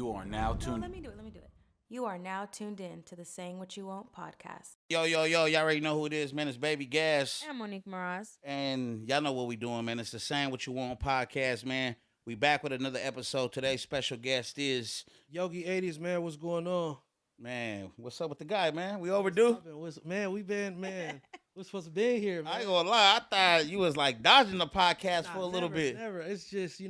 You are now tuned. No, let me do it. You are now tuned in to the Saying What You Want podcast. Yo, y'all already know who it is, man. It's Baby Gas. I'm Monique Moraz. And y'all know what we doing, man. It's the Saying What You Want podcast, man. We back with another episode. Today's special guest is Yogii80z, man. What's going on? Man, what's up with the guy, man? We overdue? We're supposed to be here, man. I ain't gonna lie. I thought you was like dodging the podcast for a little bit. Never. It's just,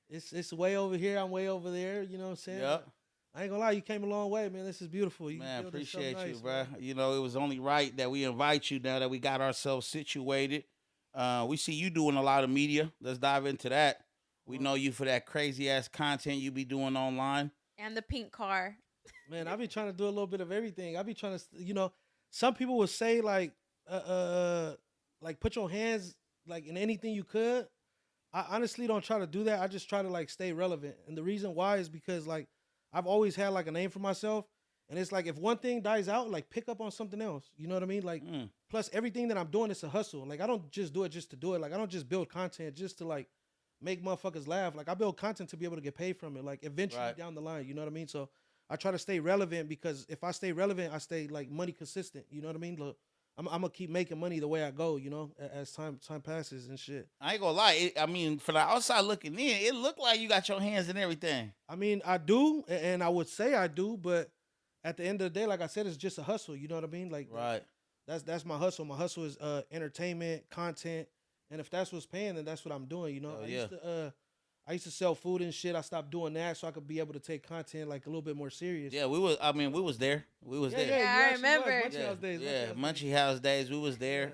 it's way over here. I'm way over there. You know what I'm saying? Yep. I ain't gonna lie. You came a long way, man. This is beautiful. Man, appreciate you, bro. You know, it was only right that we invite you now that we got ourselves situated. We see you doing a lot of media. Let's dive into that. We know you for that crazy-ass content you be doing online. And the pink car. Man, I be trying to do a little bit of everything. I be trying to, some people would say like put your hands like in anything you could. I honestly don't try to do that. I just try to like stay relevant. And the reason why is because like I've always had like a name for myself. And it's like if one thing dies out, like pick up on something else. You know what I mean? Like plus everything that I'm doing is a hustle. Like I don't just do it just to do it. Like I don't just build content just to like make motherfuckers laugh. Like I build content to be able to get paid from it. Like eventually down the line, you know what I mean? So I try to stay relevant because if I stay relevant, I stay like money consistent. You know what I mean? Look, I'm gonna keep making money the way I go. As time passes and shit. I ain't gonna lie. For the outside looking in, it looked like you got your hands in everything. I mean, I do, and I would say I do, but at the end of the day, like I said, it's just a hustle. You know what I mean? Like that's my hustle. My hustle is entertainment, content, and if that's what's paying, then that's what I'm doing. I used to sell food and shit. I stopped doing that so I could be able to take content like a little bit more serious. Yeah, we was there. We was there. Yeah, I remember. Munchie House days. Munchie House days. We was there.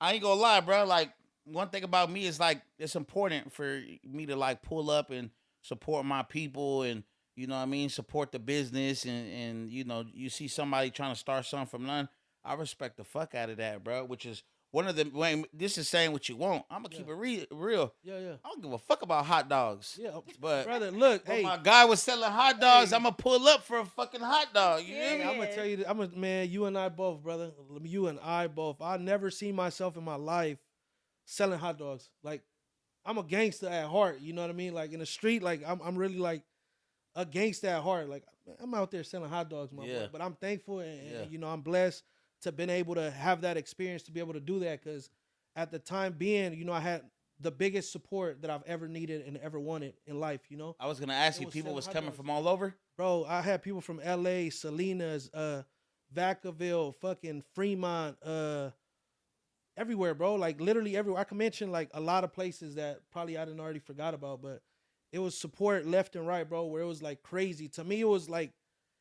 I ain't gonna lie, bro. Like one thing about me is like it's important for me to like pull up and support my people and you know what I mean, support the business and you see somebody trying to start something from none. I respect the fuck out of that, bro. Which is one of the this is saying what you want. I'm gonna keep it real. Yeah. I don't give a fuck about hot dogs. Yeah, but brother, look, hey, my guy was selling hot dogs. I'm gonna pull up for a fucking hot dog. You hear me? I'm gonna tell you, man. You and I both, brother. You and I both. I never seen myself in my life selling hot dogs. Like I'm a gangster at heart. You know what I mean? Like in the street, like I'm really like a gangster at heart. Like I'm out there selling hot dogs, my boy. But I'm thankful and I'm blessed to been able to have that experience to be able to do that because at the time being, I had the biggest support that I've ever needed and ever wanted in life, I was going to ask you, people was coming from all over? Bro, I had people from L.A., Salinas, Vacaville, fucking Fremont, everywhere, bro. Like literally everywhere. I can mention like a lot of places that probably I didn't already forgot about, but it was support left and right, bro, where it was like crazy. To me, it was like,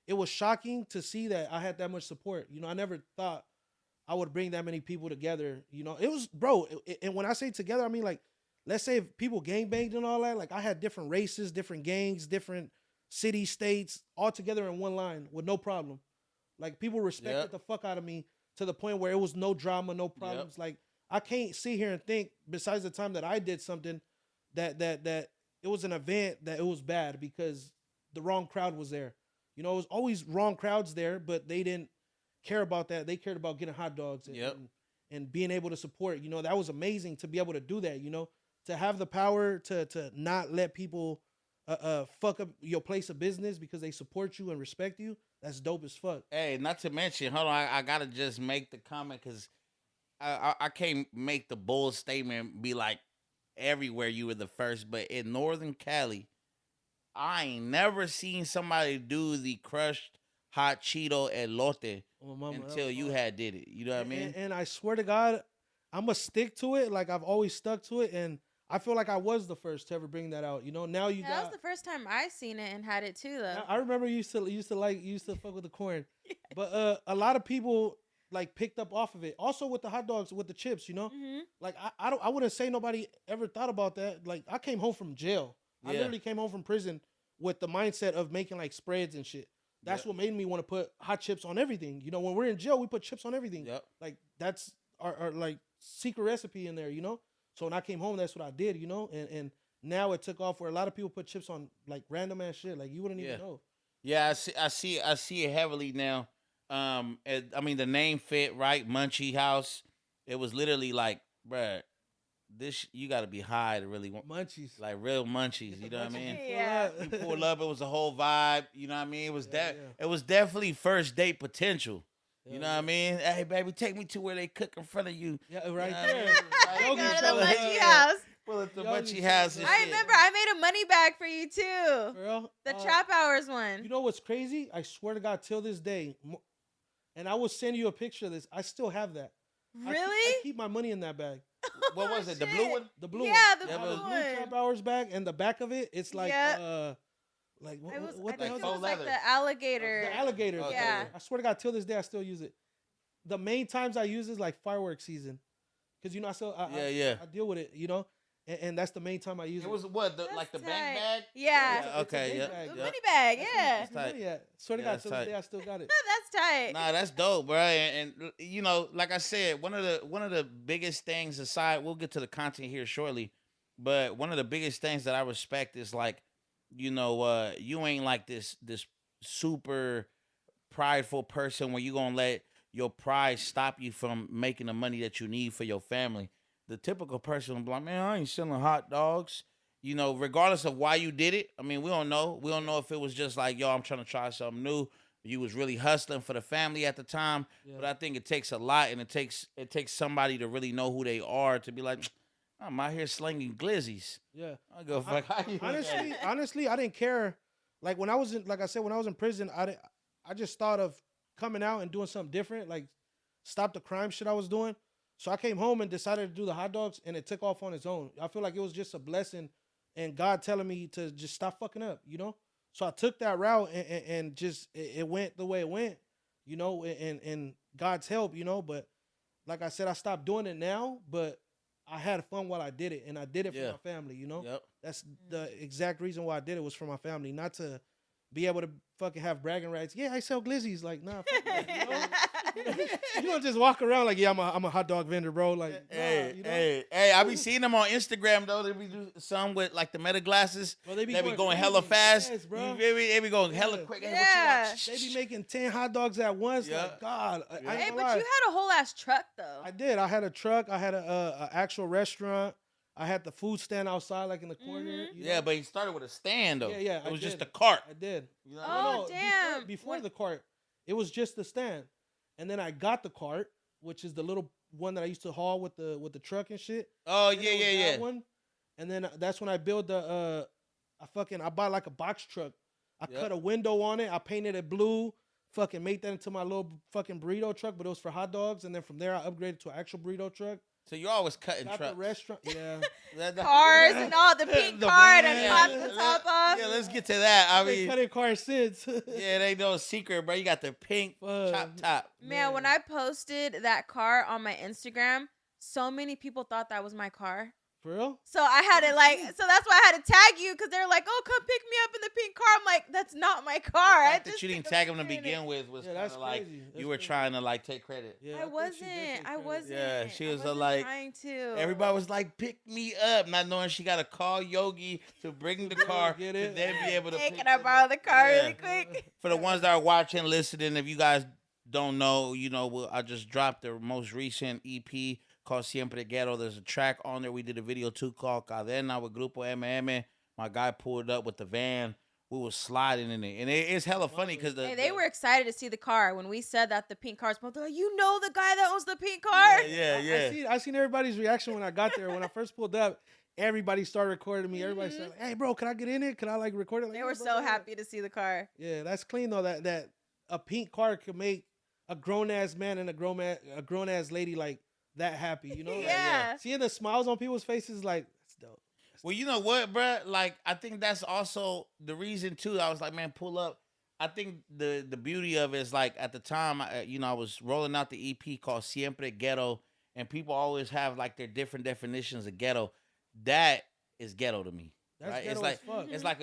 it was shocking to see that I had that much support. I never thought I would bring that many people together. It was, bro. And when I say together, I mean like, let's say if people gangbanged and all that, like I had different races, different gangs, different cities, states, all together in one line with no problem. Like people respected the fuck out of me to the point where it was no drama, no problems. Like I can't sit here and think besides the time that I did something that it was an event that it was bad because the wrong crowd was there. It was always wrong crowds there, but they didn't care about that. They cared about getting hot dogs and being able to support. That was amazing to be able to do that, to have the power to not let people fuck up your place of business because they support you and respect you. That's dope as fuck. Hey, not to mention, hold on, I got to just make the comment because I can't make the bold statement be like everywhere you were the first, but in Northern Cali, I ain't never seen somebody do the crushed hot Cheeto elote until you had did it. You know what I mean? And I swear to God, I'm going to stick to it like I've always stuck to it. And I feel like I was the first to ever bring that out. Now you got... That was the first time I seen it and had it too, though. I remember you used to fuck with the corn. But a lot of people like picked up off of it. Also with the hot dogs, with the chips, Mm-hmm. Like I wouldn't say nobody ever thought about that. Like I came home from jail. I literally came home from prison with the mindset of making like spreads and shit. That's what made me want to put hot chips on everything. When we're in jail, we put chips on everything. Yep. Like that's our like secret recipe in there, So when I came home, that's what I did, And now it took off where a lot of people put chips on like random ass shit. Like you wouldn't even know. Yeah, I see it heavily now. The name fit right, Munchie House. It was literally like, bruh, you got to be high to really want Munchies. like real munchies. You know what I mean? Yeah. You pull up, it was a whole vibe. You know what I mean? It was Yeah. it was definitely first date potential. You Yeah, know what I mean? Hey, baby, take me to where they cook in front of you. Yeah, right You know what I there. mean? Like, Go Yogi to the trying to- munchie house. Pull up the Yogi munchie trying house to- and I shit. remember I made a money bag for you too. Girl, The Trap Hours one. You know what's crazy? I swear to God, till this day, and I will send you a picture of this. I still have that. Really? I keep my money in that bag. What was it? The shit. blue one? The blue Yeah, one. the Yeah, blue but- Blue one. Trap Hours bag, and the back of it, it's like, Yeah. like I was, what I the think hell? it is faux was like leather. the alligator. The alligator. Okay. Yeah. I swear to God, till this day, I still use it. The main times I use is like fireworks season, because I still I deal with it, and that's the main time I use It was what? Like the That's bank tight. bag? Yeah. It's a Okay, big yeah. bag. The yeah. money bag, That's yeah. what I'm using at. Swear to Yeah, God, that's till this tight. day, I still got it. That's tight. Nah, that's dope, bro. And like I said, one of the biggest things aside, we'll get to the content here shortly, but one of the biggest things that I respect is like, you ain't like this super prideful person where you gonna let your pride stop you from making the money that you need for your family. The typical person will be like, man, I ain't selling hot dogs. Regardless of why you did it. I mean, we don't know. We don't know if it was just like, yo, I'm trying to try something new. You was really hustling for the family at the time. Yeah. But I think it takes a lot, and it takes somebody to really know who they are to be like, I'm out here slinging glizzies. Yeah. I go fuck. How you Honestly, I didn't care. Like when I was in prison, I just thought of coming out and doing something different, like stop the crime shit I was doing. So I came home and decided to do the hot dogs, and it took off on its own. I feel like it was just a blessing and God telling me to just stop fucking up, So I took that route and just it went the way it went, and God's help, But like I said, I stopped doing it now, but I had fun while I did it, and I did it for my family, Yep. That's the exact reason why I did it, was for my family, not to be able to fucking have bragging rights. Yeah, I sell glizzies. Like, nah, fuck that, you don't just walk around like, yeah, I'm a hot dog vendor, bro. Like, Hey, I be seeing them on Instagram though. They be do some with like the meta glasses. Bro, they be going going hella crazy. fast. Yes, bro. You feel me? They be going hella Yeah. quick. Yeah. Hey, what you They want? be making 10 hot dogs at once. Yeah. Like, God, I ain't Hey, gonna but lie. you had a whole ass truck though. I did. I had a truck. I had a actual restaurant. I had the food stand outside, like in the corner. Mm-hmm. you know? Yeah, but he started with a stand though. Yeah, It I was just did. a cart. I did. You know? Oh, damn. Before the cart, it was just the stand, and then I got the cart, which is the little one that I used to haul with the truck and shit. Oh Then yeah, it was yeah, that yeah. One, and then that's when I built I bought like a box truck. I Yep. cut a window on it. I painted it blue. Fucking made that into my little fucking burrito truck, but it was for hot dogs. And then from there, I upgraded to an actual burrito truck. So you're always cutting Got trucks. the restaurant. Yeah. Cars and all the pink The card van. and pop the top off. Yeah, let's get to that. I I've been mean, cutting cars since. yeah, it ain't no secret, bro. You got the pink chop top. Man, when I posted that car on my Instagram, so many people thought that was my car. For real? So I had to so that's why I had to tag you, because they're like, "Oh, come pick me up in the pink car." I'm like, "That's not my car." The I fact just that you didn't took a tag him to picture in begin it. with was Yeah, kind that's of like crazy. That's you were crazy. trying to like take credit. Yeah, I think she wasn't. did take I credit. wasn't. Yeah, she I was wasn't like, trying to. Everybody was like, "Pick me up," not knowing she got to call Yogi to bring the car Get to it? then be able to. Hey, pick can I them borrow up. the car Yeah. really quick? For the ones that are watching, listening, if you guys don't know, I just dropped the most recent EP called Siempre Ghetto. There's a track on there. We did a video too called Cadena with Grupo MM. My guy pulled up with the van. We was sliding in it. And it's hella funny because Hey, they were excited to see the car when we said that the pink car's. They're like, "You know the guy that owns the pink car?" Yeah. I seen everybody's reaction when I got there. When I first pulled up, everybody started recording me. Everybody Mm-hmm. said, "Hey, bro, can I get in it? Can I like record it?" Like, They "Yeah, were bro, so yeah." happy to see the car. Yeah, that's clean though. That a pink car could make a grown ass man and a grown ass lady like that happy. You know? Like, Yeah. seeing the smiles on people's faces, like that's dope. Well, you know what, bruh? Like, I think that's also the reason too. I was like, man, pull up. I think the beauty of it is like at the time, I was rolling out the EP called Siempre Ghetto, and people always have like their different definitions of ghetto. That is ghetto to me. That's right? ghetto It's like as fuck. it's like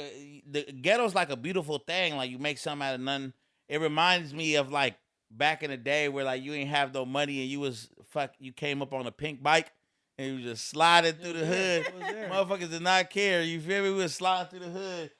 the ghetto's like a beautiful thing. Like you make something out of nothing. It reminds me of like back in the day where like you ain't have no money and you came up on a pink bike. And you just sliding through the hood. It was there. Motherfuckers did not care. You feel me? We was sliding through the hood.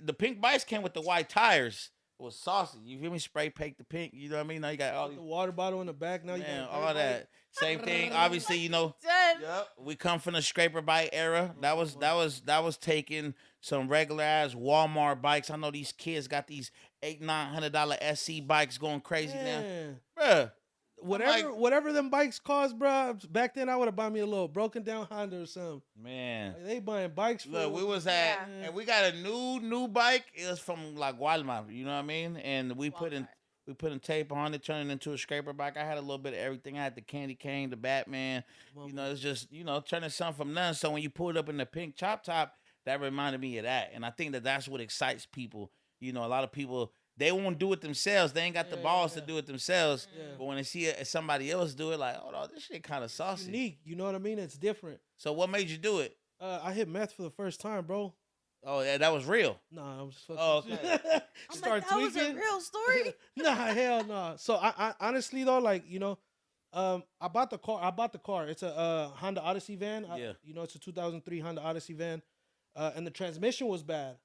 The pink bikes came with the white tires. was saucy. You feel me? Spray paint the pink. You know what I mean? Now you got all The these, water bottle in the back. Now you man, got all that. Same thing. Obviously, you know. Done. Yep. We come from the scraper bike era. That was taking some regular ass Walmart bikes. I know these kids got these $800-900 SC bikes going crazy now, bruh. Whatever them bikes cost, bro. Back then, I would have bought me a little broken down Honda or something. Man, Like, they buying bikes. look, we was at, and we got a new bike. It was from like Walmart. You know what I mean? And we put in tape on it, turned it into a scraper bike. I had a little bit of everything. I had the candy cane, the Batman. You know, it's just turning something from none. So when you pulled up in the pink chop top, that reminded me of that. And I think that's what excites people. You know, a lot of people, they won't do it themselves. They ain't got the balls to do it themselves. Yeah. But when they see somebody else do it, like, oh, this shit kind of saucy. It's unique. You know what I mean? It's different. So what made you do it? I hit meth for the first time, bro. Oh, yeah, that was real. Nah, I was fucking. Oh, okay. Start that tweaking. was a real story. Nah, hell no. So I honestly though, like, I bought the car. It's a Honda Odyssey van. Yeah. It's a 2003 Honda Odyssey van, and the transmission was bad.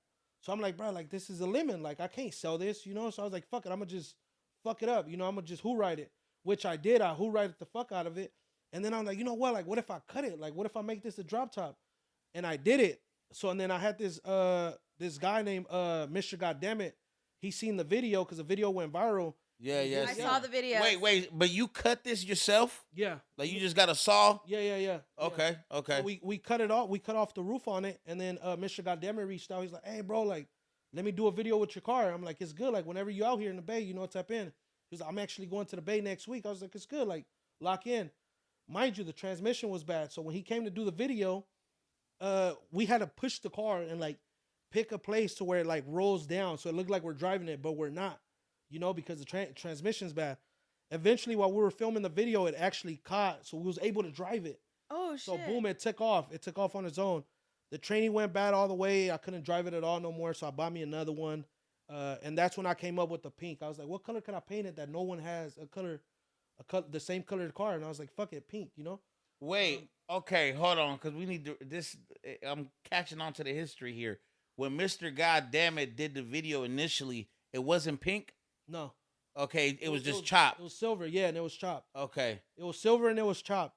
So I'm like, bro, like, this is a lemon. Like, I can't sell this, So I was like, fuck it. I'm going to just fuck it up. I'm going to just who-ride it, which I did. I who-ride the fuck out of it. And then I'm like, you know what? Like, what if I cut it? Like, what if I make this a drop top? And I did it. So, and then I had this guy named Mr. Goddammit. He seen the video because the video went viral. Yeah. I saw the video. Wait, but you cut this yourself? Yeah. Like, you just got a saw? Yeah. Okay. So we cut it off. We cut off the roof on it, and then Mr. Goddammit reached out. He's like, "Hey, bro, like, let me do a video with your car." I'm like, "It's good. Like, whenever you out here in the Bay, tap in." He's like, "I'm actually going to the Bay next week." I was like, "It's good. Like, lock in." Mind you, the transmission was bad. So when he came to do the video, we had to push the car and like pick a place to where it like rolls down, so it looked like we're driving it, but we're not. Because the transmission's bad. Eventually, while we were filming the video, it actually caught, so we was able to drive it. Oh, shit. So, boom, it took off. It took off on its own. The training went bad all the way. I couldn't drive it at all no more, so I bought me another one. And that's when I came up with the pink. I was like, what color can I paint it that no one has the same colored car? And I was like, fuck it, pink, Wait, okay, hold on, because we need to, I'm catching on to the history here. When Mr. Goddammit did the video initially, it wasn't pink? No. Okay, it was just chopped. It was silver, yeah, and it was chopped. Okay. It was silver and it was chopped.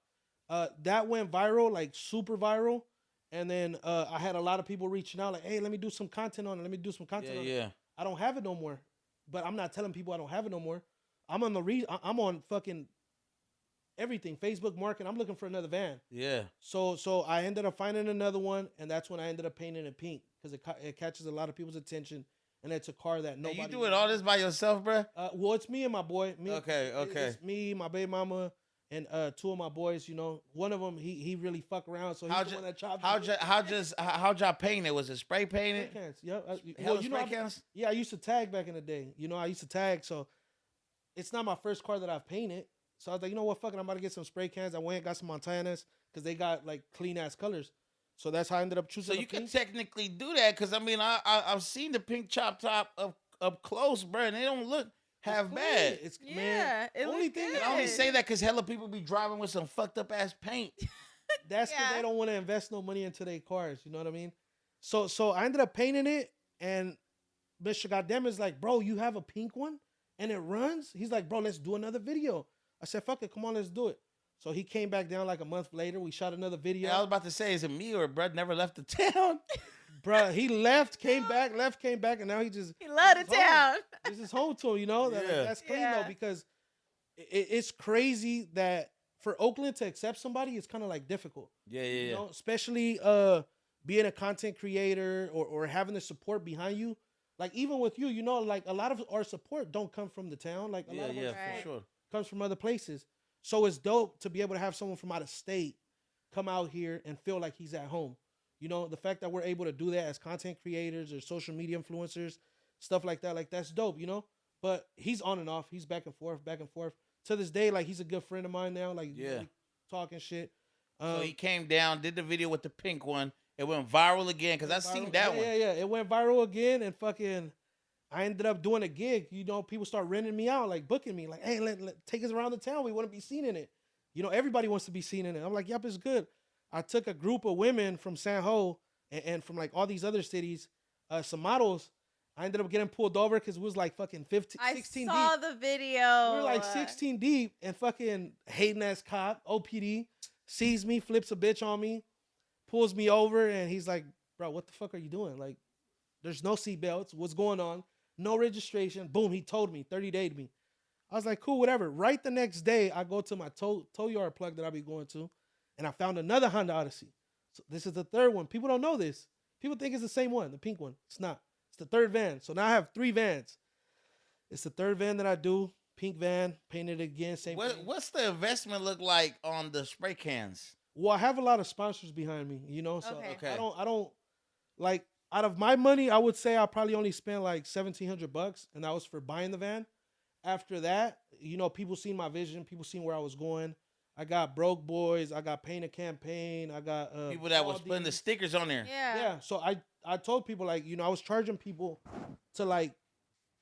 That went viral, like super viral. And then I had a lot of people reaching out like, hey, let me do some content on it. Yeah. I don't have it no more. But I'm not telling people I don't have it no more. I'm on fucking everything, Facebook marketing. I'm looking for another van. Yeah. So I ended up finding another one, and that's when I ended up painting it pink because it catches a lot of people's attention. And it's a car that nobody. You doing all this by yourself, bro? Well, it's me and my boy. Okay. It's me, my baby mama, and two of my boys. One of them he really fuck around, so he's the one that chopped. How'd y'all paint it? Was it spray painted? Spray cans, yeah. Spray cans? Yeah, I used to tag back in the day. I used to tag, so it's not my first car that I've painted. So I was like, you know what, fuck it, I'm about to get some spray cans. I went and got some Montanas because they got like clean ass colors. So that's how I ended up choosing. So you can technically do that because I've seen the pink chop top up close, bro, and they don't look half bad. It's man. It only thing good. I only say that because hella people be driving with some fucked up ass paint. That's because they don't want to invest no money into their cars. You know what I mean? So I ended up painting it, and Mr. Goddamn is like, bro, you have a pink one and it runs. He's like, bro, let's do another video. I said, fuck it, come on, let's do it. So he came back down like a month later. We shot another video. Yeah, I was about to say, is it me or Brad never left the town? Bruh, he came back, and now he loved the town. This is home to him, That's clean though, because it's crazy that for Oakland to accept somebody is kind of like difficult. Yeah. Especially being a content creator or having the support behind you. Like even with you, like a lot of our support don't come from the town. Like a lot of our support for sure comes from other places. So it's dope to be able to have someone from out of state come out here and feel like he's at home. The fact that we're able to do that as content creators or social media influencers, stuff like that, like that's dope, But he's on and off. He's back and forth. To this day, like he's a good friend of mine now. Like talking shit. So he came down, did the video with the pink one. It went viral again because I seen that one. Yeah. It went viral again, and fucking I ended up doing a gig. People start renting me out, like booking me, like, hey, let take us around the town. We want to be seen in it. Everybody wants to be seen in it. I'm like, yep, it's good. I took a group of women from San Ho and from like all these other cities, some models, I ended up getting pulled over because it was like fucking 16 I saw deep. the video. We were like 16 deep, and fucking hating ass cop, OPD, sees me, flips a bitch on me, pulls me over, and he's like, bro, what the fuck are you doing? Like, there's no seatbelts. What's going on? No registration. Boom, he told me, 30-dayed me. I was like, cool, whatever. Right the next day, I go to my tow yard plug that I be going to, and I found another Honda Odyssey. So this is the third one. People don't know this. People think it's the same one, the pink one. It's not. It's the third van. So now I have 3 vans. It's the third van that I do. Pink van, painted again, same thing. What's the investment look like on the spray cans? Well, I have a lot of sponsors behind me, you know. So Okay. I don't like out of my money, I would say I probably only spent like $1,700, and that was for buying the van. After that, you know, people seen my vision, people seen where I was going. I got Broke Boys, I got Paint a Campaign, I got People that was putting the stickers on there. Yeah. So I told people, like, you know, I was charging people to like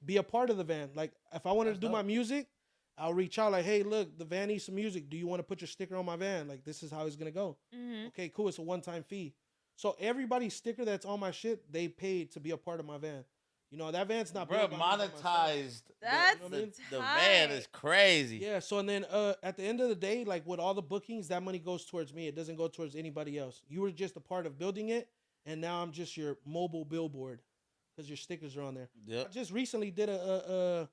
be a part of the van. Like, if I wanted to do my music, I'll reach out like, hey, look, the van needs some music. Do you want to put your sticker on my van? Like, this is how it's gonna go. Mm-hmm. Okay, cool. It's a one-time fee. So everybody's sticker that's on my shit, they paid to be a part of my van. You know, that van's not Bro, built by me, by myself. monetized. That's the van is crazy. Yeah, so and then at the end of the day, like with all the bookings, that money goes towards me. It doesn't go towards anybody else. You were just a part of building it, and now I'm just your mobile billboard because your stickers are on there. Yep. I just recently did a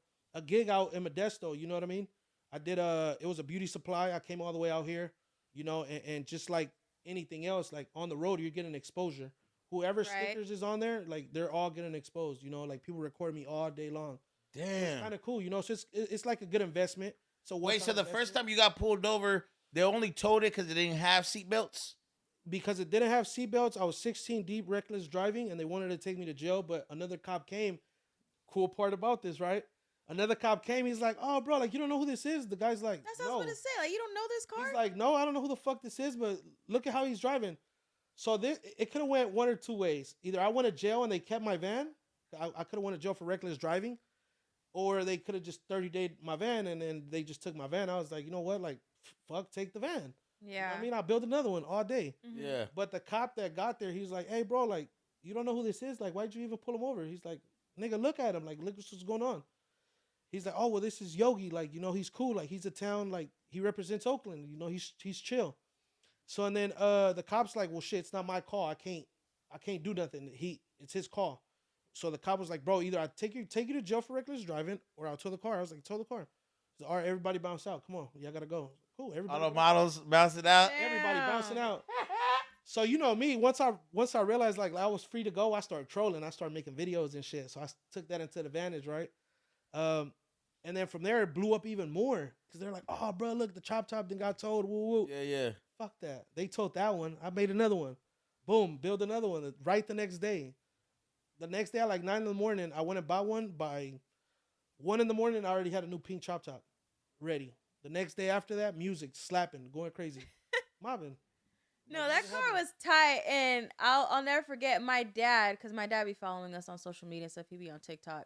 gig out in Modesto, you know what I mean? I did it was a beauty supply. I came all the way out here, you know, and just like anything else, like on the road, you're getting exposure. Whoever stickers is on there, like they're all getting exposed, you know, like people record me all day long. Damn. It's kind of cool, you know. So it's like a good investment. So Wait, so the first time you got pulled over, they only towed it because it didn't have seatbelts? Because it didn't have seatbelts, I was 16 deep, reckless driving, and they wanted to take me to jail. But another cop came. Cool part about this, right? Another cop came. He's like, "Oh, bro, like you don't know who this is." The guy's like, That's what I was going to say. Like, you don't know this car? He's like, "No, I don't know who the fuck this is, but look at how he's driving." So it could have went one or two ways. Either I went to jail and they kept my van. I could have went to jail for reckless driving, or they could have just 30-dayed my van and then they just took my van. I was like, you know what? Like, fuck, take the van. Yeah. You know what I mean, I built another one all day. Mm-hmm. Yeah. But the cop that got there, he's like, hey, bro, like, you don't know who this is? Like, why'd you even pull him over? He's like, nigga, look at him. Like, look what's going on. He's like, oh, well, this is Yogi. Like, you know, he's cool. Like, he's a town. Like, he represents Oakland. You know, he's chill. So, and then the cop's like, well, shit, it's not my call. I can't do nothing. It's his call. So the cop was like, bro, either I take you to jail for reckless driving or I'll tow the car. I was like, tow the car. He's like, all right, everybody bounce out. Come on. Y'all got to go. Cool. Everybody. Auto models bouncing out. Everybody bouncing out. So, you know me, once I realized like I was free to go, I started trolling. I started making videos and shit. So I took that into advantage, right? And then from there, it blew up even more because they're like, oh, bro, look, the chop then got towed. Woo, woo. Yeah. Fuck that. They towed that one. I made another one. Boom, build another one right the next day. The next day at like 9 in the morning, I went and bought one. By 1 in the morning, I already had a new pink chop top ready. The next day after that, music slapping, going crazy. Mobbing. No, that car was tight, and I'll never forget my dad, because my dad be following us on social media and stuff. He be on TikTok.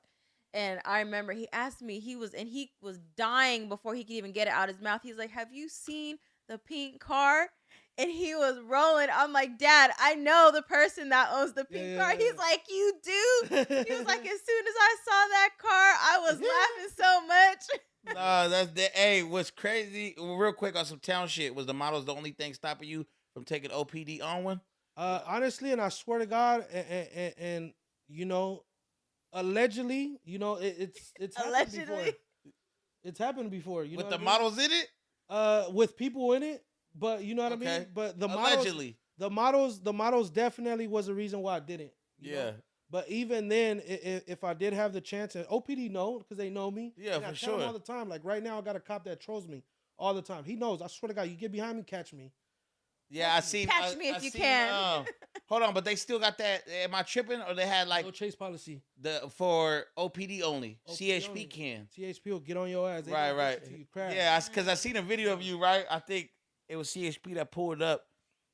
And I remember he asked me, he was dying before he could even get it out of his mouth. He's like, have you seen the pink car? And he was rolling. I'm like, Dad, I know the person that owns the pink car. He's like, you do? He was like, as soon as I saw that car, I was laughing so much. No, that's the. Hey, what's crazy? Real quick on some town shit. Was the models the only thing stopping you from taking OPD on one? Honestly, and I swear to God, and you know, allegedly, you know, it's happened before. It's happened before. You know with the I mean? models in it? With people in it, but you know what I mean. But the allegedly, the models definitely was the reason why I didn't. You know? But even then, if I did have the chance, and OPD know because they know me. Yeah, for for sure. sure. All the time, like right now, I got a cop that trolls me all the time. He knows. I swear to God, you get behind me, catch me. Yeah, I seen. Catch me if you can. Hold on, but they still got that. Am I tripping? Or they had like no chase policy for OPD only. OPD CHP only. can. CHP will get on your ass. They Right. You crash. Yeah, because I seen a video of you. Right, I think it was CHP that pulled up.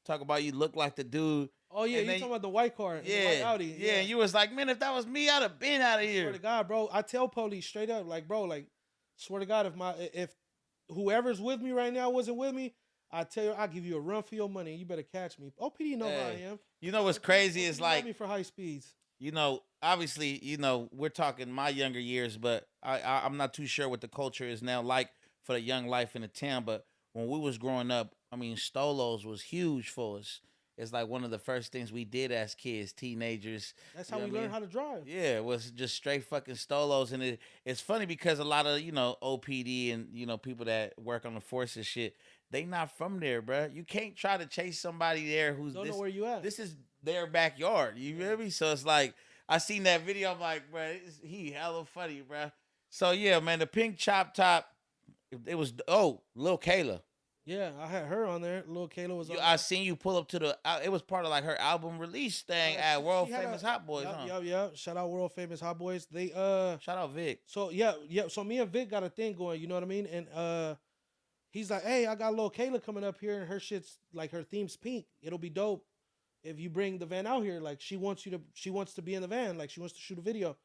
Talk about you look like the dude. Oh yeah, you talking about the white car? Yeah, the white Audi. Yeah, and you was like, man, if that was me, I'd have been out of here. Swear to God, bro. I tell police straight up, like, bro, like, swear to God, if whoever's with me right now wasn't with me, I tell you, I'll give you a run for your money. You better catch me. OPD know who I am. You know what's crazy is OPD like me for high speeds. you know, obviously, you know, we're talking my younger years, but I'm not too sure what the culture is now like for the young life in the town. But when we was growing up, I mean, Stolos was huge for us. It's like one of the first things we did as kids, teenagers. That's You how know we what I learned mean? how to drive. Yeah, it was just straight fucking Stolos, and it's funny because a lot of OPD and people that work on the force and shit, they not from there, bruh. You can't try to chase somebody there who's Don't know where you at. this is their backyard. You feel me? So it's like I seen that video. I'm like, bruh, he hella funny, bruh. So yeah, man, the pink chop top. It was Lil Kayla. Yeah, I had her on there. Lil Kayla was on I there. seen you pull up to the. It was part of like her album release thing at World She had Famous Hot Boys. Huh? Yep. Shout out World Famous Hot Boys. They Shout out Vic. So yeah. So me and Vic got a thing going. You know what I mean? And he's like, hey, I got Lil Kayla coming up here, and her shit's like her theme's pink. It'll be dope if you bring the van out here. Like she wants to be in the van. Like she wants to shoot a video.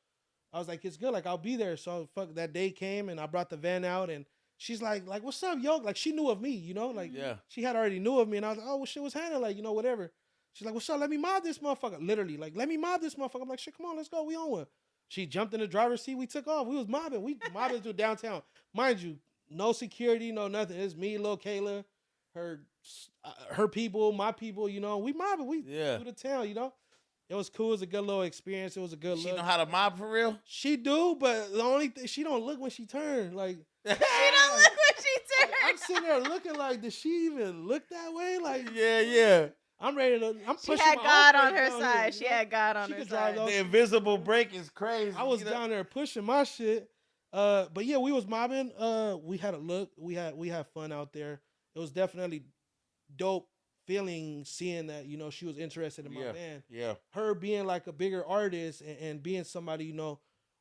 I was like, it's good. Like I'll be there. So fuck that day came, and I brought the van out, and she's like, what's up, yo? Like she knew of me, like Yeah. she had already knew of me, and I was like, oh, well, shit was handled, like whatever. She's like, what's up? Let me mob this motherfucker. Literally, like, let me mob this motherfucker. I'm like, shit, come on, let's go. We on one. She jumped in the driver's seat. We took off. We was mobbing. We mobbing through downtown. Mind you, no security, no nothing. It's me, Lil Kayla, her people, my people. We mobbing. We through the town. It was cool. It was a good little experience. It was a good She look. know how to mob for real? She do, but the only thing, she don't look when she turn. Like She don't look when she turns. I'm sitting there looking like, does she even look that way? Like, Yeah. I'm ready to. I'm She pushing had my God own on brake her down side. here, She had God on She her could drive side. those. The invisible break is crazy. I was down there pushing my shit. But yeah, we was mobbing. We had a look. We had fun out there. It was definitely dope feeling seeing that she was interested in my band. Yeah. Her being like a bigger artist and being somebody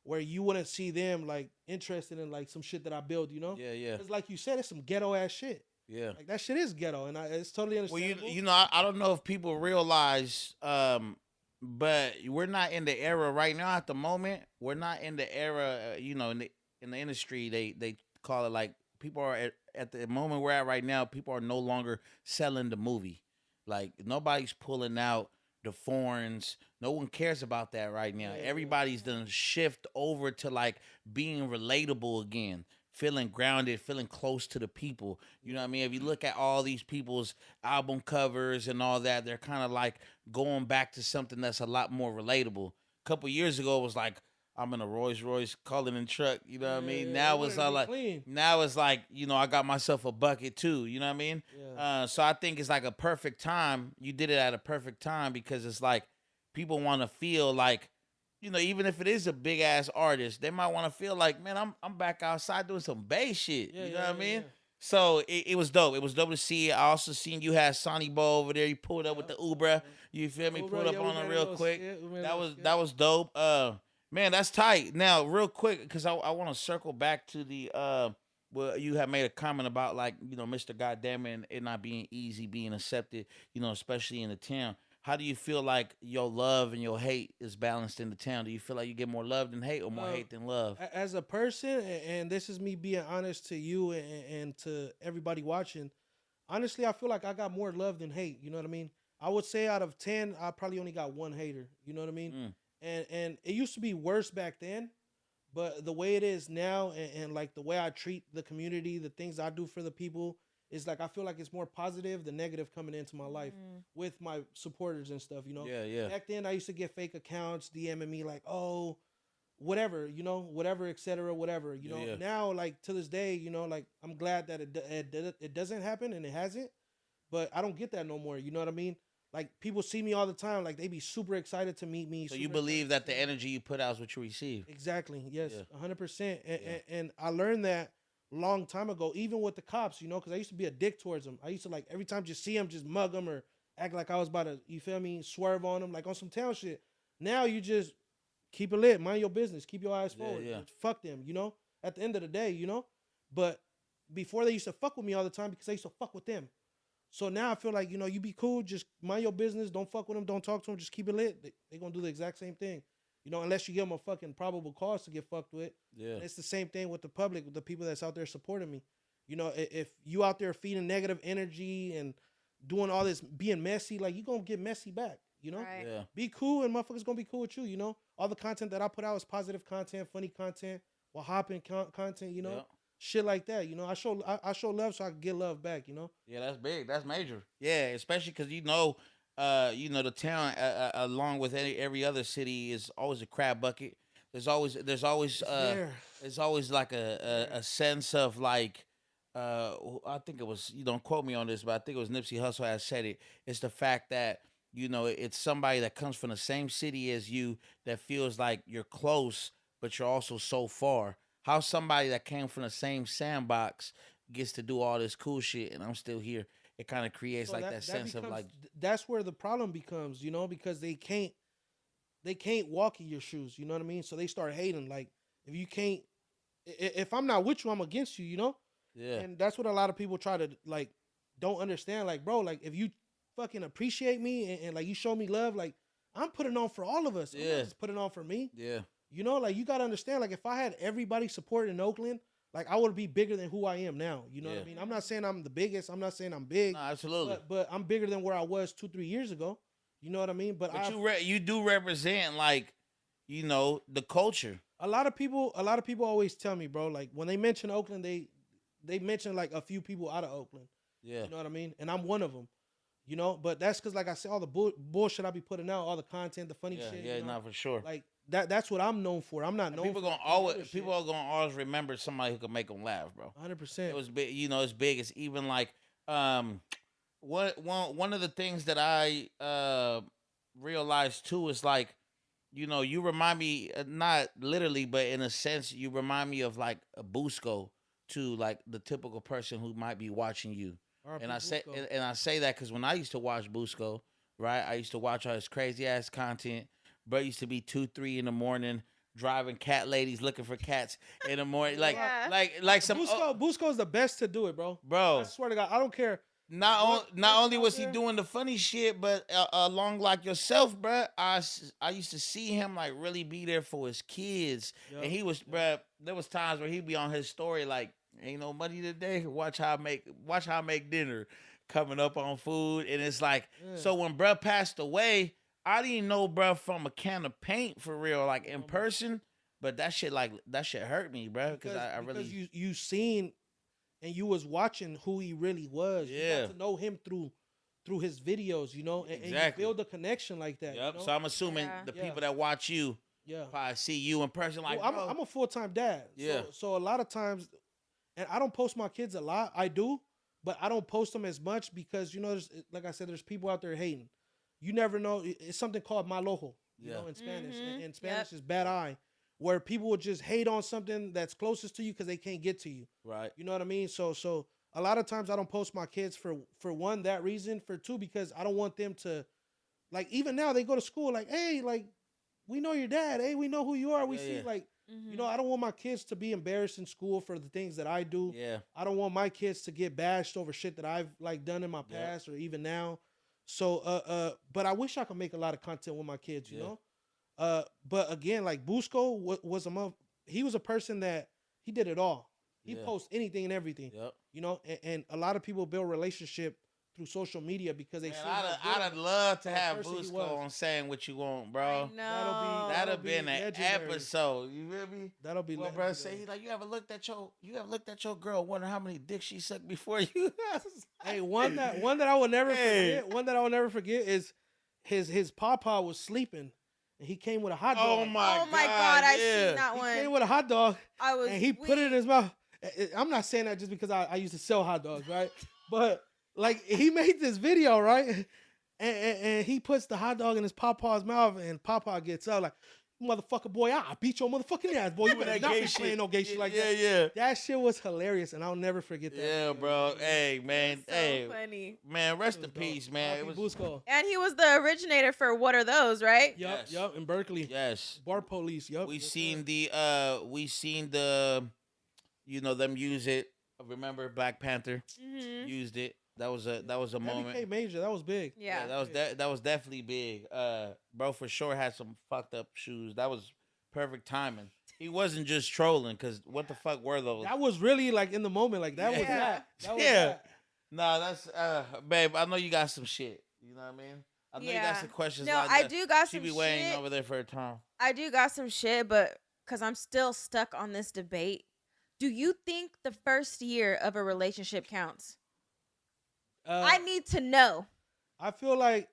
where you wouldn't see them like interested in like some shit that I build. Yeah. Because like you said, it's some ghetto ass shit. Yeah. Like that shit is ghetto, and it's totally Well, understandable. I don't know if people realize, but we're not in the era right now. At the moment, we're not in the era. In the industry, they call it like people are at the moment we're at right now. People are no longer selling the movie. Like nobody's pulling out the foreigns. No one cares about that right now. Everybody's done shift over to like being relatable again. Feeling grounded, feeling close to the people. You know what I mean? If you look at all these people's album covers and all that, they're kind of like going back to something that's a lot more relatable. A couple years ago, it was like, I'm in a Rolls Royce Cullinan truck. You know what I mean? Now it's all like, I got myself a bucket too. You know what I mean? Yeah. So I think it's like a perfect time. You did it at a perfect time because it's like people want to feel like, even if it is a big ass artist, they might want to feel like, man, I'm back outside doing some bass shit. You know what I mean? Yeah. So it was dope. It was dope to see. I also seen you had Sonny Bo over there. You pulled up with the Uber. You feel me? Pulled up on him real quick. That was dope. Man, that's tight. Now, real quick, because I want to circle back to the well, you have made a comment about like Mr. Goddamn and it not being easy being accepted. Especially in the town. How do you feel like your love and your hate is balanced in the town? Do you feel like you get more love than hate or more hate than love? As a person, and this is me being honest to you and to everybody watching, honestly, I feel like I got more love than hate. You know what I mean? I would say out of 10, I probably only got one hater. You know what I mean? And it used to be worse back then, but the way it is now and like the way I treat the community, the things I do for the people, it's like I feel like it's more positive than negative coming into my life with my supporters and stuff, Yeah. Back then, I used to get fake accounts DMing me like, oh, whatever, whatever, etc., whatever, Yeah. Now, like, to this day, like, I'm glad that it doesn't happen and it hasn't, but I don't get that no more, you know what I mean? Like, people see me all the time, like, they be super excited to meet me. So you believe that the energy you put out is what you receive? Exactly, yes, Yeah. 100%. And I learned that long time ago, even with the cops, because I used to be a dick towards them. I used to like every time you see them, just mug them or act like I was about to, you feel me, swerve on them like on some town shit. Now you just keep it lit, mind your business, keep your eyes forward. Yeah. Fuck them, at the end of the day, But before they used to fuck with me all the time because I used to fuck with them. So now I feel like, you be cool, just mind your business, don't fuck with them, don't talk to them, just keep it lit. They gonna do the exact same thing. Unless you give them a fucking probable cause to get fucked with. Yeah. It's the same thing with the public, with the people that's out there supporting me. If you out there feeding negative energy and doing all this, being messy, like, you going to get messy back. you know? Right. Yeah. Be cool and motherfuckers gonna be cool with you, you know? All the content that I put out is positive content, funny content, while hopping content, you know? Yeah. Shit like that, you know? I show love so I can get love back, you know? Yeah, that's big. That's major. Yeah, especially because the town along with every other city is always a crab bucket. There's always There. there's always like a sense of like I think it was, you don't quote me on this, but I think it was Nipsey Hussle has said it. It's the fact that it's somebody that comes from the same city as you that feels like you're close, but you're also so far. How somebody that came from the same sandbox gets to do all this cool shit and I'm still here. It kind of creates So like that sense of like, that's where the problem becomes, you know, because they can't walk in your shoes, you know what I mean? So they start hating. Like, if you can't, if I'm not with you, I'm against you, you know? yeah, And that's what a lot of people try to, like, don't understand. Like, bro, like, if you fucking appreciate me and like, you show me love, like, I'm putting on for all of us. I'm Yeah. not just putting on for me. yeah, You know, like, you got to understand, like, if I had everybody supported in Oakland, like, I would be bigger than who I am now. You know what Yeah. I mean? I'm not saying I'm the biggest. I'm not saying I'm big. no, absolutely. But I'm bigger than where I was 2-3 years ago. You know what I mean? But You do represent like, the culture. a lot of people always tell me, bro, like when they mention Oakland, they mention like a few people out of Oakland. Yeah, You know what I mean? And I'm one of them. You know, but that's because, like I said, all the bullshit I be putting out, all the content, the funny yeah, shit. yeah, you know? not for sure. Like that's what I'm known for. I'm not And known people for gonna any always other shit. people are gonna always remember somebody who can make them laugh, bro. 100%. It was big, it's big. It's even like one of the things that I realized too is like, you remind me, not literally, but in a sense, you remind me of like a Busco to like the typical person who might be watching you. R.I.P. And I say Busco. and I say that because when I used to watch Busco, right, I used to watch all his crazy ass content. Bro used to be 2-3 in the morning driving cat ladies looking for cats in the morning, like Yeah. like some Busco's the best to do it, bro. I bro. swear to God, I don't care. Not only was he there? doing the funny shit, but along like yourself, bruh, I used to see him like really be there for his kids, Yup. and he was, bruh. There was times where he'd be on his story like, "Ain't no money today. Watch how I make dinner." Coming up on food, and it's like, Yeah. so when bruh passed away, I didn't know bruh from a can of paint for real, like in person. But that shit hurt me, bruh, because I really you seen and you was watching who he really was. You Yeah. got to know him through his videos, you know, and you Exactly. build a connection like that. Yep. You know? So I'm assuming Yeah. the Yeah. people that watch you yeah. probably see you in person, like, Well, bro. I'm a full-time dad. Yeah. So a lot of times, and I don't post my kids a lot. I do, but I don't post them as much because, like I said, there's people out there hating. You never know. It's something called mal ojo, Yeah. in Spanish. Mhm. And Spanish Yep. is bad eye, where people will just hate on something that's closest to you because they can't get to you. Right. You know what I mean? So a lot of times I don't post my kids for one, that reason, for two, because I don't want them to, like, even now they go to school like, hey, like, we know your dad. Hey, we know who you are. We Yeah, see, yeah. like, Mhm. I don't want my kids to be embarrassed in school for the things that I do. Yeah. I don't want my kids to get bashed over shit that I've like done in my Yeah. past or even now. So but I wish I could make a lot of content with my kids, you Yeah. know? But again, like Busco he was a person that he did it all. He Yeah. posts anything and everything. Yep. You know, and a lot of people build relationship through social media because they Man, see how good I'd love to of a have person he Busco was. on saying what you want, I bro. know. That'd That'd be been an legendary. episode. You feel me? That'll be Well, bro, legendary. say he like, you ever looked at your girl, wonder how many dicks she sucked before you? Hey, one that I will never Hey. forget. One that I will never forget is his papa was sleeping and he came with a hot dog. Oh my Oh my God, I yeah. seen that He one. came with a hot dog I was. and he put it in his mouth. I'm not saying that just because I used to sell hot dogs, right? But like he made this video, right? And he puts the hot dog in his papa's mouth, and Papa gets up like, "Motherfucker, boy, I beat your motherfucking ass, boy. You better not be playing no gay shit like that." Yeah. That shit was hilarious, and I'll never forget that. Yeah, video. bro. Hey, man. So Hey, funny. man. Rest in It was dope. peace, man. It R.I.P. was. Busco. And he was the originator for What Are Those, right? Yup, Yes. in Berkeley. Yes. Bar police. Yup. We yes, seen sir. the them use it. Remember Black Panther Mm-hmm. used it. That was a That moment. became major. That was big. Yeah. that was definitely big. Bro for sure had some fucked up shoes. That was perfect timing. He wasn't just trolling, because what the fuck were those? That was really like in the moment. Like that was Yeah. that. That was Yeah. that. Nah, that's babe, I know you got some shit. You know what I mean? I know you got some questions. No, like I that. do got She some be waiting shit. over there for a time. I do got some shit, but because I'm still stuck on this debate. Do you think the first year of a relationship counts? I need to know. I feel like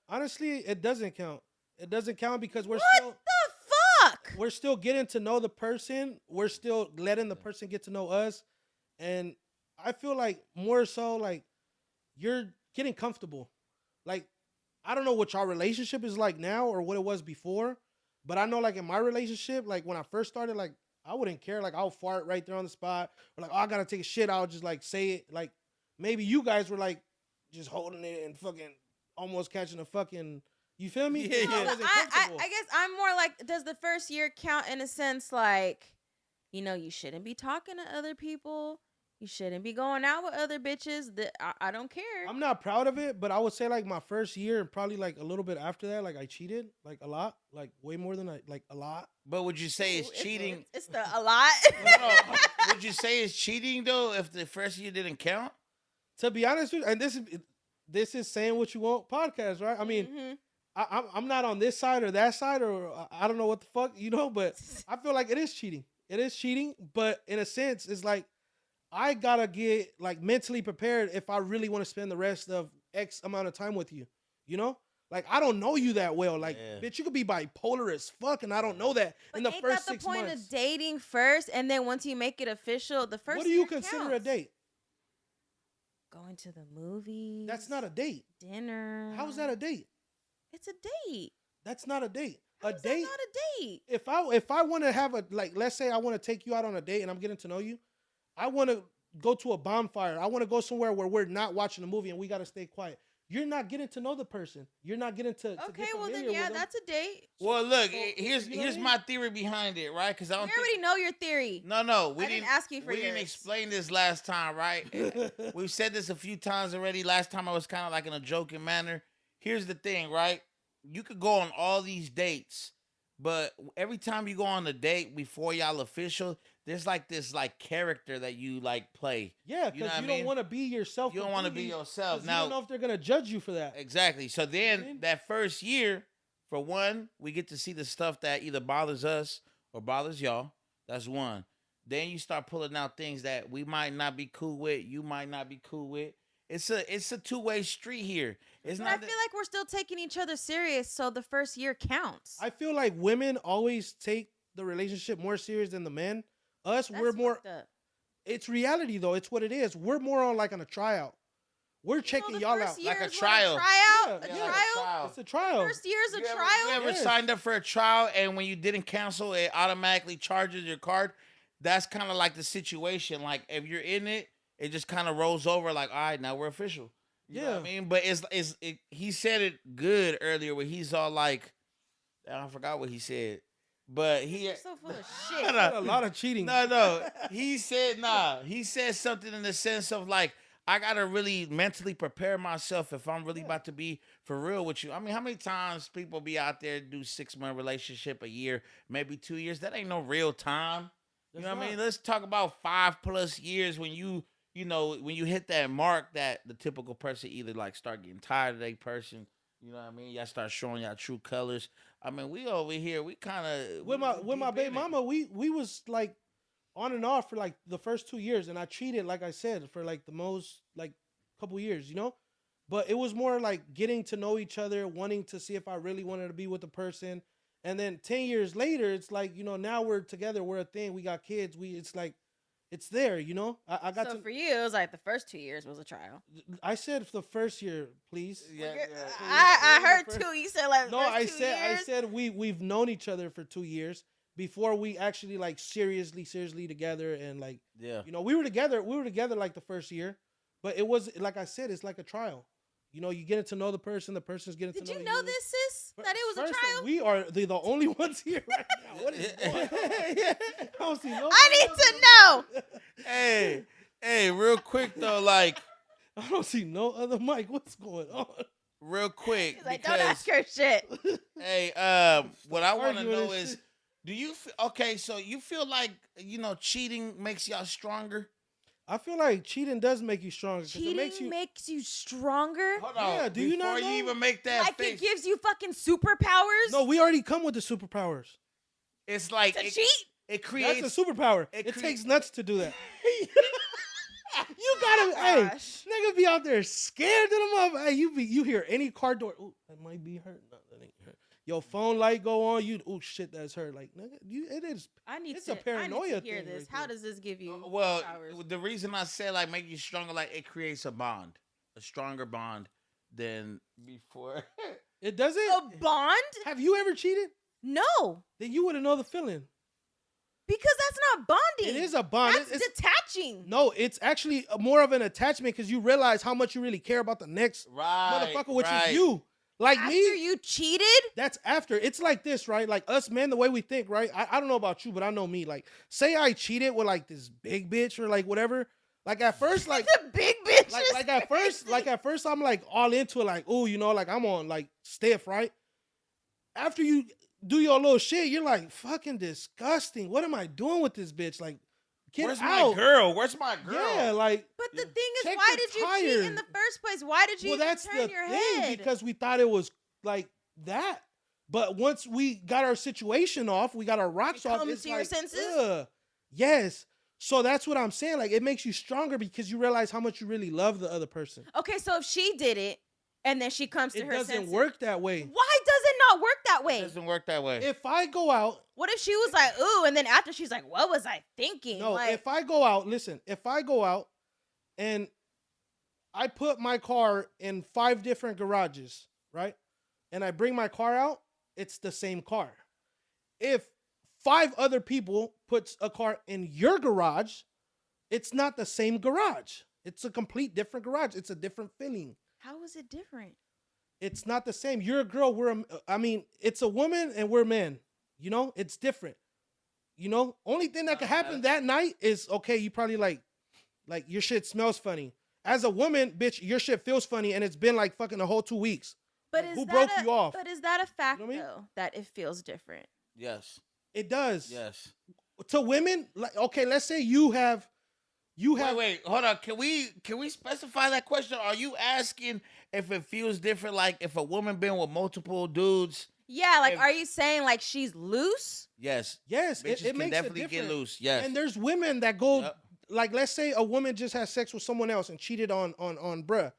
honestly, it doesn't count. It doesn't count because What the fuck? we're still getting to know the person. We're still letting the person get to know us. And I feel like more so like you're getting comfortable. Like, I don't know what your relationship is like now or what it was before, but I know like in my relationship, like when I first started, like I wouldn't care. Like I'll fart right there on the spot. Or like, oh, I gotta take a shit. I'll just like say it. Like maybe you guys were like just holding it and fucking almost catching a fucking, you feel me? Yeah, No, yeah. but I guess I'm more like, does the first year count in a sense like, you know, you shouldn't be talking to other people. You shouldn't be going out with other bitches. I don't care. I'm not proud of it, but I would say like my first year and probably like a little bit after that, like I cheated like a lot, like way more than a lot. But would you say it's cheating? It's the a lot. No, would you say it's cheating though if the first year didn't count? To be honest with you, and this is saying what you want podcast, right? I mean, I'm not on this side or that side, or I don't know what the fuck, you know, but I feel like it is cheating. It is cheating, but in a sense, it's like I gotta get like mentally prepared if I really want to spend the rest of X amount of time with you, you know? Like I don't know you that well. Like, bitch, you could be bipolar as fuck, and I don't know that in the first 6 months. Ain't that the point of dating first, and then once you make it official, the first. What do you consider a date? Going to the movies. That's not a date. Dinner. How is that a date? It's a date. That's not a date. How is that not a date? If I want to have a, like, let's say I want to take you out on a date and I'm getting to know you, I want to go to a bonfire. I want to go somewhere where we're not watching a movie and we got to stay quiet. You're not getting to know the person. You're not getting to okay, well then, yeah, that's a date. Well, look, here's my theory behind it, right? Because I don't. We already know your theory. No, I didn't ask you for yours. We didn't explain this last time, right? We've said this a few times already. Last time I was kind of like in a joking manner. Here's the thing, right? You could go on all these dates, but every time you go on a date before y'all official, there's like this like character that you like play. Yeah, because you don't want to be yourself. You don't want to be yourself. Now, you don't know if they're gonna judge you for that. Exactly. So then that first year, for one, we get to see the stuff that either bothers us or bothers y'all. That's one. Then you start pulling out things that we might not be cool with, you might not be cool with. It's a two-way street here. It's but not. I feel like we're still taking each other serious, so the first year counts. I feel like women always take the relationship more serious than the men. We're more. It's reality though. It's what it is. We're more on like on a tryout. We're checking y'all out like a trial. Tryout? Yeah, a trial? It's a trial. First year's a trial. You ever signed up for a trial and when you didn't cancel, it automatically charges your card? That's kind of like the situation. Like if you're in it, it just kind of rolls over. Like, all right, now we're official. You know what I mean? But he said it good earlier where he's all like, I forgot what he said. But You're so full of shit. A lot of cheating. No. He said He said something in the sense of like, I gotta really mentally prepare myself if I'm really about to be for real with you. I mean, how many times people be out there do 6-month relationship, a year, maybe 2 years? That ain't no real time. You know what I mean? Let's talk about 5+ years when when you hit that mark that the typical person either like start getting tired of that person. You know what I mean? Y'all start showing y'all true colors. I mean, we over here, we kind of with my baby mama, we was like on and off for like the first 2 years, and I cheated, like I said, for like the most like couple years, you know. But it was more like getting to know each other, wanting to see if I really wanted to be with the person, and then 10 years later, it's like now we're together, we're a thing, we got kids, it's like. It's there, I got so for you, it was like the first 2 years was a trial. I said the first year, please. Yeah. I heard 2. You said like no. I said we've known each other for 2 years before we actually like seriously together and like we were together like the first year, but it was like I said, it's like a trial. You getting to know the person's getting to know you. Did you know this, sis? That it was a trial? We are the only ones here right now. What is going on? I don't see no. I need to know. Hey, real quick though, like I don't see no other mic. What's going on? Real quick, like, don't ask her shit. Hey, what I want to know is, do you okay? So you feel like cheating makes y'all stronger? I feel like cheating does make you stronger. 'Cause Cheating it makes you stronger. Hold on. Yeah, do you not Before you know? even make that Like face, it gives you fucking superpowers. No, we already come with the superpowers. it's like to it, cheat. it That's creates. a superpower. it It crea- takes nuts to do that. You gotta, hey, Gosh. niggas be out there scared to them up. Hey, you hear any car door? Ooh, that might be hurt. No, that ain't hurt. Your phone light go on. You, oh shit, that's hurt. Like, nigga, it is. I need It's to. a paranoia I need to hear thing this. right How there. does this give you? Well, powers? the reason I said like make you stronger, like it creates a bond, a stronger bond than before. It doesn't. A bond? Have you ever cheated? No, Then you wouldn't know the feeling. because that's not bonding. It is a bond. That's detaching. No, it's actually more of an attachment because you realize how much you really care about the next Right, motherfucker, which right. is you. Like After me, you cheated, that's after. It's like this, right? Like us men, the way we think, right? I don't know about you, but I know me. Like, say I cheated with like this big bitch or like whatever. Like at first, like the big bitch. like at first, I'm like all into it, like, oh, you know, like I'm on like stiff, right? After you do your little shit, you're like, fucking disgusting. What am I doing with this bitch? Like, get Where's out. my girl? Where's my girl? Yeah, like. But the thing is, Check why the did you tires. cheat in the first place? Why did you Well, even that's turn the your thing head? because we thought it was like that. But once we got our situation off, we got our rocks You off. come It's to your like, senses? ugh. Yes. So that's what I'm saying. Like it makes you stronger because you realize how much you really love the other person. Okay, so if she did it and then she comes to It her doesn't senses, work that way. why does it not work that It way? doesn't work that way. If I go out, What if she was like, ooh, and then after she's like, what was I thinking? no, like, if I go out, listen, if I go out and I put my car in 5 different garages, right? And I bring my car out, it's the same car. If 5 other people puts a car in your garage, it's not the same garage. It's a complete different garage. It's a different feeling. how is it different? It's not the same. You're a girl. It's a woman and we're men. You know, it's different. You know, only thing that could happen that night is, okay, you probably like your shit smells funny. As a woman, bitch, your shit feels funny and it's been like fucking a whole 2 weeks. But Like, is who that broke a, you off? But is that a fact You know what I mean? though that it feels different? Yes. It does. Yes. To women, like, okay, let's say you have. Wait, hold on. Can we specify that question? Are you asking if it feels different, like if a woman been with multiple dudes? Yeah, like, If- are you saying like she's loose? Yes. Yes, Bitches it can makes definitely it get different. loose. Yes. And there's women that go, Yep. like, let's say a woman just has sex with someone else and cheated on bruh.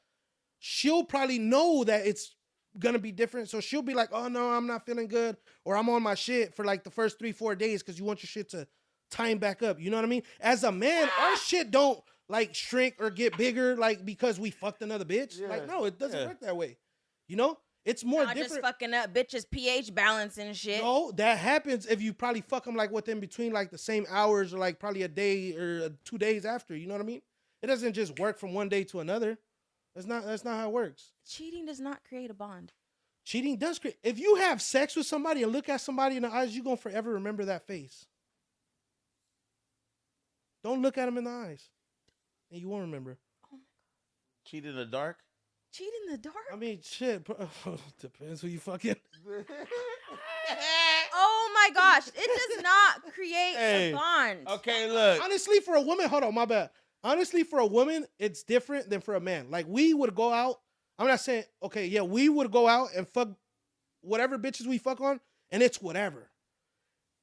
She'll probably know that it's gonna be different. So she'll be like, oh no, I'm not feeling good. Or I'm on my shit for like the first 3-4 days because you want your shit to time back up. You know what I mean? As a man, our shit don't like shrink or get bigger like because we fucked another bitch. Yeah, Like, no, it doesn't yeah. work that way. You know? It's more Not just different. fucking up bitches' pH balance and shit. No, that happens if you probably fuck them like within between like the same hours or like probably a day or 2 days after. You know what I mean? It doesn't just work from one day to another. That's not how it works. Cheating does not create a bond. Cheating does create. If you have sex with somebody and look at somebody in the eyes, you're gonna forever remember that face. Don't look at them in the eyes, and you won't remember. Cheat in the dark? Cheat in the dark? I mean, shit. Depends who you fucking. Oh my gosh, it does not create Hey. a bond. Okay, look. Honestly, for a woman, hold on, my bad. Honestly, for a woman, it's different than for a man. Like, we would go out. I'm not saying, okay, yeah, we would go out and fuck whatever bitches we fuck on, and it's whatever.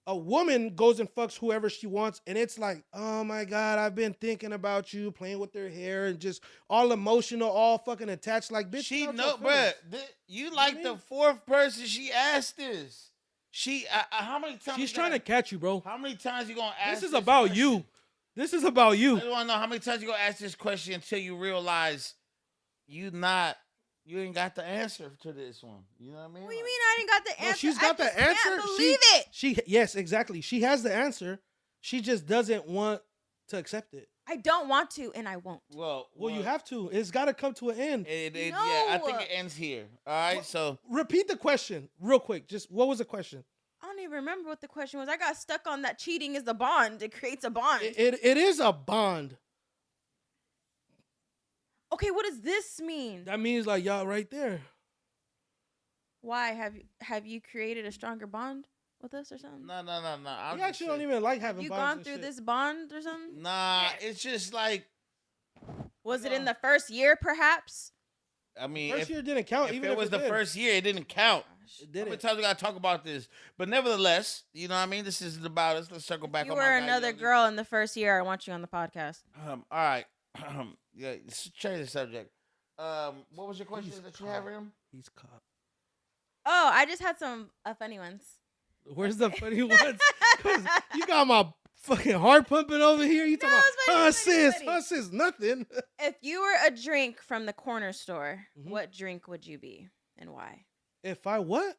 A woman goes and fucks whoever she wants, and it's like, oh my God, I've been thinking about you, playing with their hair, and just all emotional, all fucking attached. Like, bitch, She get out know, your bruh. feelings. You like mean? the 4th person she asked this. She, how many times? She's you trying to gotta- catch you, bro. How many times you gonna ask? This is about question? you. This is about you. I just want to know how many times you gonna ask this question until you realize you ain't got the answer to this one. You know what I mean? What do you mean I didn't got the answer? No, she's got I the just answer. Can't believe it. Yes, exactly. She has the answer. She just doesn't want to accept it. I don't want to, and I won't. Well, Well, you have to. It's got to come to an end. Yeah, I think No. it ends here. All right, so Repeat the question real quick. Just what was the question? I don't even remember what the question was. I got stuck on that cheating is the bond. It creates a bond. It is a bond. Okay, what does this mean? That means like y'all right there. Why have you created a stronger bond with us or something? no. You actually don't even like having You bonds gone and through shit. this bond or something? Nah, it's just like Was it in the first year, perhaps? I mean, First year didn't count. if Even it was the did. first year, it didn't count. It How many didn't. times we gotta talk about this? But nevertheless, you know what I mean? This isn't about us. Let's circle back You on were my guy, another Yogii. girl in the first year. I want you on the podcast. All right. Yeah, let's change the subject. What was your question He's that you had for him? He's caught. Oh, I just had some funny ones. Where's the funny ones? 'Cause you got my fucking heart pumping over here. You talking it's funny, about, it's funny, it's funny. sis, nothing. If you were a drink from the corner store, Mhm. what drink would you be and why? If I what?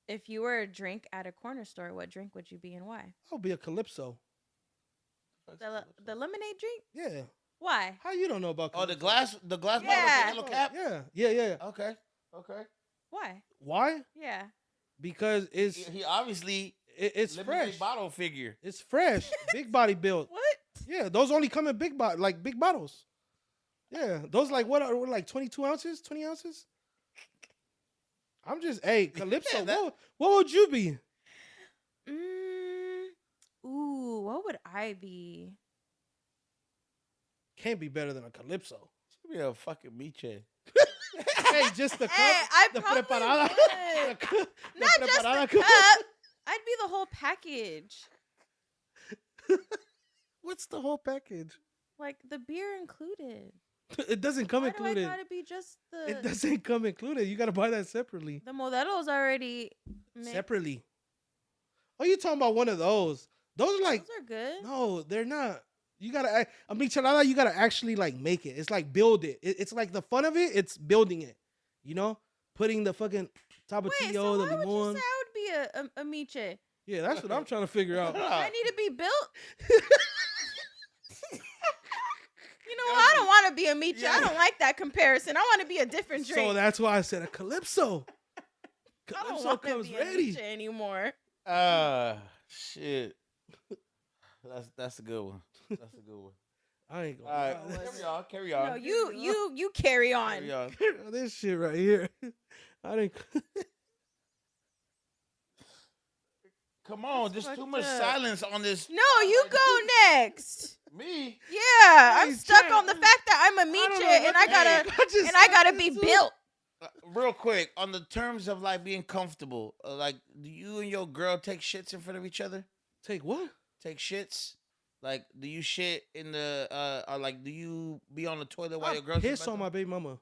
If you were a drink at a corner store, what drink would you be and why? I'll be a calypso. The lemonade drink? Yeah. Why? How you don't know about Oh, the calypso? glass bottle with Yeah. the yellow cap? Yeah. Okay. Why? Why? Yeah. Because He obviously it's lemonade fresh. bottle figure. It's fresh. Big body built. What? Yeah, those only come in big bottles. Yeah, those like what are like 22 ounces, 20 ounces? I'm just Calypso. Yeah, what would you be? Ooh, what would I be? Can't be better than a Calypso. Should be a fucking meathead. Hey, just the cup. Hey, I the probably preparada. would. The Not just the preparada cup. I'd be the whole package. What's the whole package? Like the beer included. It doesn't come Why do included. I gotta be just the It doesn't come included. You gotta buy that separately. the Modelo's already mixed. Separately. Oh, you talking about one of those? Those are like Those are good. no, they're not. You gotta. I mean, chalada, you gotta actually like make it. It's like build it. It's like the fun of it. It's building it. You know, putting the fucking Wait, tapatio, so the why would you limon. say I would be a miche? Yeah, that's what I'm trying to figure out. I need to be built. You know what? I don't want to be a miche. Yeah. I don't like that comparison. I want to be a different drink. So that's why I said a calypso. I don't Calypso want to comes be a ready. miche anymore. Shit. That's a good one. That's a good one. I ain't gonna. All right, lie. carry on. No, you carry on. Carry on. This shit right here. I didn't. Come on, That's there's too fucked much up. silence on this. No, you go next. Me? Yeah, I'm Hey, stuck Jack, on the fact that I'm a miche don't know and what I the gotta heck. I just and I gotta said be it too. built. Real quick, on the terms of like being comfortable, like do you and your girl take shits in front of each other? Take what? Take shits? Like, do you shit in the or like do you be on the toilet while I your girl's piss on my baby mama.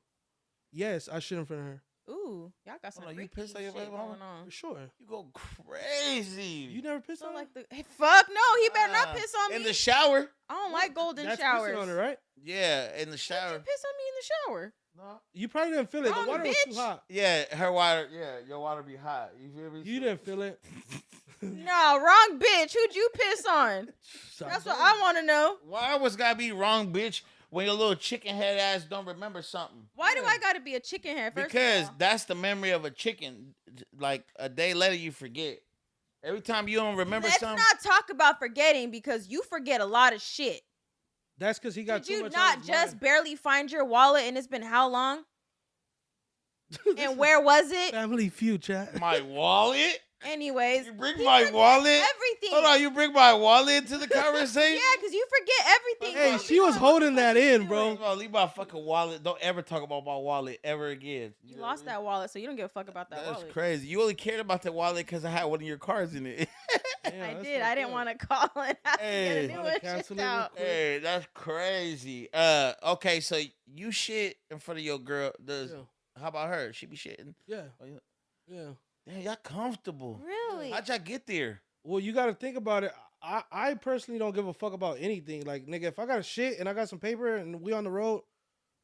Yes, I shit in front of her. Ooh, y'all got some Hold on, you freaky pissed on your shit baby mama? going on. For sure. You go crazy. You never pissed So on her? like the hey, fuck no, he better not piss on in me. the shower. I don't like golden That's showers. pissing on her, right? Yeah, in the Why'd shower. you piss on me in the shower? No. You probably didn't feel it. Wrong The water was bitch. too hot. Yeah, her water. Yeah, your water be hot. You feel me? You didn't feel it. No, wrong bitch. Who'd you piss on? That's what I want to know. Why was gotta be wrong, bitch? When your little chicken head ass don't remember something. Why do I gotta be a chicken head? First Because of all? that's the memory of a chicken. Like a day later, you forget. Every time you don't remember Let's something. not talk about forgetting because you forget a lot of shit. That's because he got Did too you much not on his just mind. barely find your wallet and it's been how long? And where was it? Family Feud, chat. My wallet? Anyways, You bring he my forgets wallet? Everything. Hold on, you bring my wallet into the conversation? Yeah, because you forget everything. Hey, bro. she You was know what holding the fuck that you in, doing. bro. Bro, leave my fucking wallet. Don't ever talk about my wallet ever again. You lost that wallet, so you don't give a fuck about that That's wallet. crazy. You only cared about that wallet because I had one of your cards in it. I did. I didn't want to call and have to Hey. get a new Wanna one cancel shipped it real out. quick? Hey, that's crazy. Okay, so you shit in front of your girl. How about her? She be shitting. Yeah. Oh, yeah. Yeah. Damn, y'all comfortable. Really? How'd y'all get there? Well, you got to think about it. I personally don't give a fuck about anything. Like, nigga, if I got a shit and I got some paper and we on the road,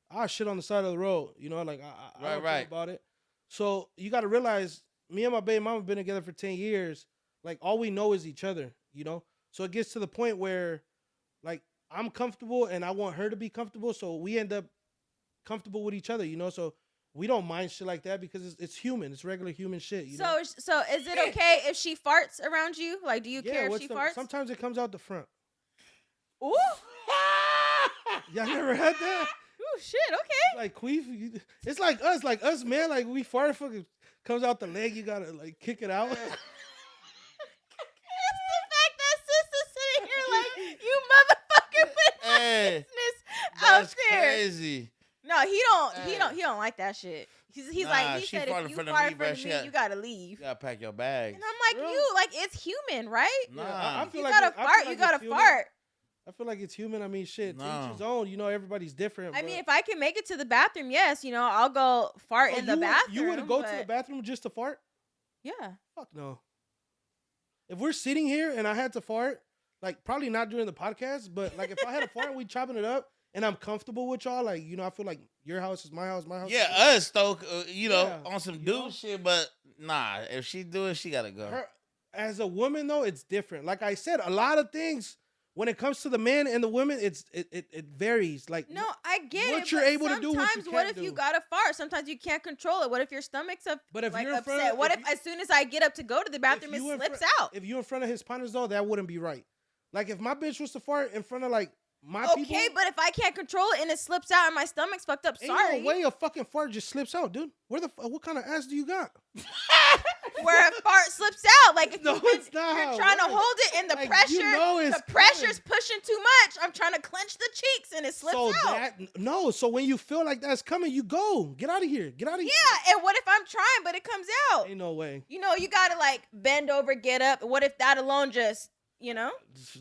I shit on the side of the road. You know, like I don't Right. think about it. So you got to realize, me and my baby mama been together for 10 years. Like, all we know is each other. You know, so it gets to the point where, like, I'm comfortable and I want her to be comfortable. So we end up comfortable with each other. You know, so we don't mind shit like that because it's human. It's regular human shit. You know? So is it okay if she farts around you? Like, do you care if she farts? Sometimes it comes out the front. Ooh. Y'all never had that? Ooh, shit. Okay. Like queef. It's like us, man. Like we fart, fucking comes out the leg. You gotta like kick it out. It's the fact that sister's sitting here like, you motherfucker put my Hey. business That's serious. crazy. No, he don't like that shit. He's Nah, like, he she said, fart if in you front of fart me, in front bruh, of she me, got- you gotta leave. You gotta pack your bags. And I'm like, Really? you, like, it's human, right? Nah. I feel You like gotta I feel fart, like you gotta it's human. fart. I feel like it's human. I mean, shit, to No. each his own. You know, everybody's different. I but- mean, if I can make it to the bathroom, yes, I'll go fart Oh, in the you bathroom. You would go to but- the bathroom just to fart? Yeah. Fuck no. If we're sitting here and I had to fart, like probably not during the podcast, but like if I had a fart and we chopping it up and I'm comfortable with y'all, like, I feel like your house is my house, my house. Yeah, is us though, Yeah, on some you dude know? shit. But nah, if she do it, she gotta go. her. As a woman though, it's different. Like I said, a lot of things when it comes to the men and the women, it varies. Like No, I get what it. you're but able to do, what you sometimes, what can't if you do. gotta fart? Sometimes you can't control it. What if your stomach's up? But if like, you're in front upset? of- What if if you- as soon as I get up to go to the bathroom, it you in slips front- out? If you in front of his partners though, that wouldn't be right. Like if my bitch was to fart in front of like my Okay, people, but if I can't control it and it slips out and my stomach's fucked up, ain't sorry. no way a fucking fart just slips out, dude. What kind of ass do you got? Where a fart slips out, like if No, you've been- it's not how you're it trying to works. hold it and the Like, pressure, you know it's the pressure's coming. pushing too much. I'm trying to clench the cheeks and it slips So out. so when you feel like that's coming, you go. Get out of here. Get out of here. Yeah, and what if I'm trying but it comes out? Ain't no way. You gotta like bend over, get up. What if that alone just,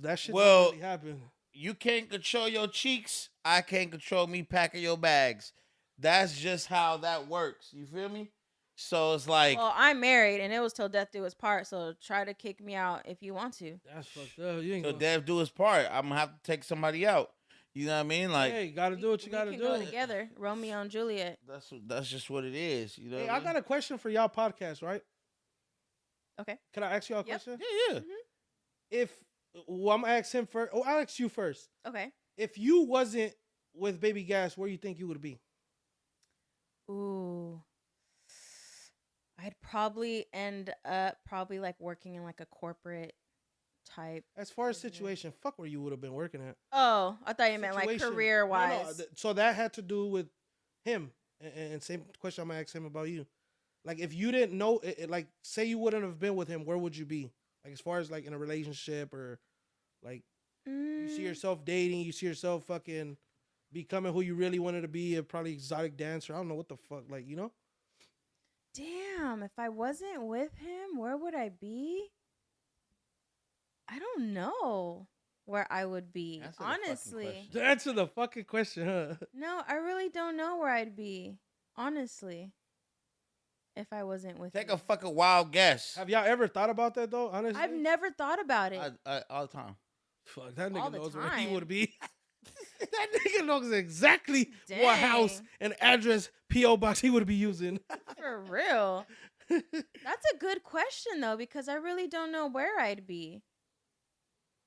That shit Well, don't really happen. You can't control your cheeks. I can't control me packing your bags. That's just how that works. You feel me? So it's like, Well, I'm married and it was till death do us part, so try to kick me out if you want to. That's fucked up. You ain't so gonna, Dev do his part. I'm gonna have to take somebody out. You know what I mean? Like hey, gotta do what you We gotta can do. go together. Romeo and Juliet. that's just what it is. You know? Hey, what I got a question for y'all podcast, right? Okay. Can I ask y'all a Yep. question? Yeah. I'm gonna ask him first. Oh, I'll ask you first. Okay. If you wasn't with Baby Gas, where you think you would be? Ooh. I'd probably end up like working in like a corporate type. As far as business. situation, fuck where you would have been working at. Oh, I thought you meant like Situation. career No, wise. so that had to do with him. And same question I'm gonna ask him about you. Like if you didn't know, like say you wouldn't have been with him, where would you be? Like as far as like in a relationship or like you see yourself dating, you see yourself fucking becoming who you really wanted to be, a probably exotic dancer. I don't know what the fuck, like, you know? Damn, if I wasn't with him, where would I be? I don't know where I would be. Answer the fucking Honestly. question. To answer the fucking question, huh? No, I really don't know where I'd be. Honestly. If I wasn't with Take him. a fucking wild guess. Have y'all ever thought about that though? Honestly, I've never thought about it. I all the time. fuck that all nigga the knows where he time. would be. That nigga knows exactly what house Dang. and address PO box he would be using. For real. That's a good question though, because I really don't know where I'd be.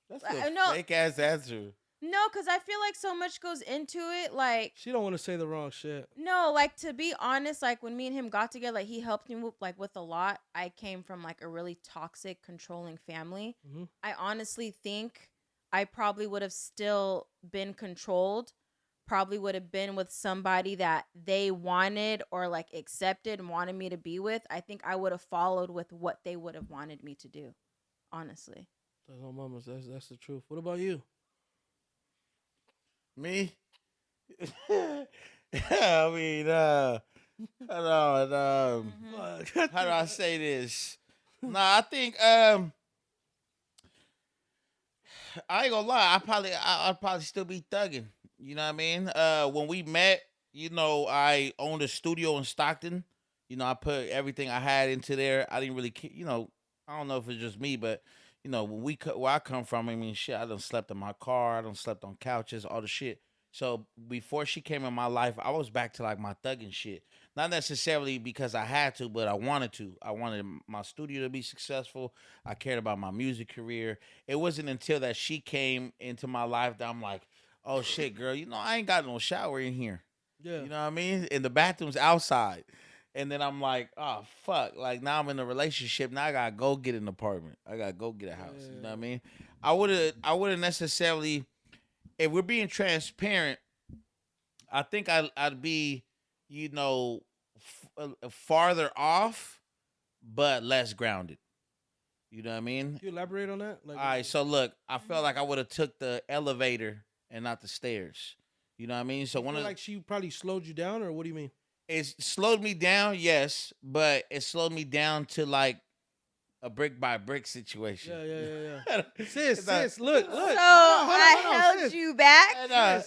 That's I a know- fake ass answer. No, because I feel like so much goes into it. Like, She don't want to say the wrong shit. no, like to be honest, like when me and him got together, like he helped me with a lot. I came from like a really toxic, controlling family. Mhm. I honestly think I probably would have still been controlled. Probably would have been with somebody that they wanted or like accepted and wanted me to be with. I think I would have followed with what they would have wanted me to do. Honestly. That's my mama's. That's the truth. What about you? Me? I mean, hold on. Fuck. How do I say this? Nah, I think I ain't gonna lie. I'd probably still be thugging. You know what I mean? When we met, I owned a studio in Stockton. I put everything I had into there. I didn't really, I don't know if it's just me, but where I come from, I mean, shit, I done slept in my car. I done slept on couches, all the shit. So before she came in my life, I was back to like my thugging shit. Not necessarily because I had to, but I wanted to. I wanted my studio to be successful. I cared about my music career. It wasn't until that she came into my life that I'm like, oh shit, girl, I ain't got no shower in here. Yeah. You know what I mean? And the bathroom's outside. And then I'm like, oh fuck. Like now I'm in a relationship. Now I gotta go get an apartment. I gotta go get a house. You know what I mean? I wouldn't necessarily, if we're being transparent, I think I'd be, farther off, but less grounded. You know what I mean? Can you elaborate on that? Like, All right, so look, I felt like I would have took the elevator and not the stairs. You know what I mean? So You feel like she probably slowed you down, or what do you mean? It's slowed me down, yes, but it slowed me down to like a brick by brick situation. Yeah. sis, look. So Hold on, I held sis. you back. No,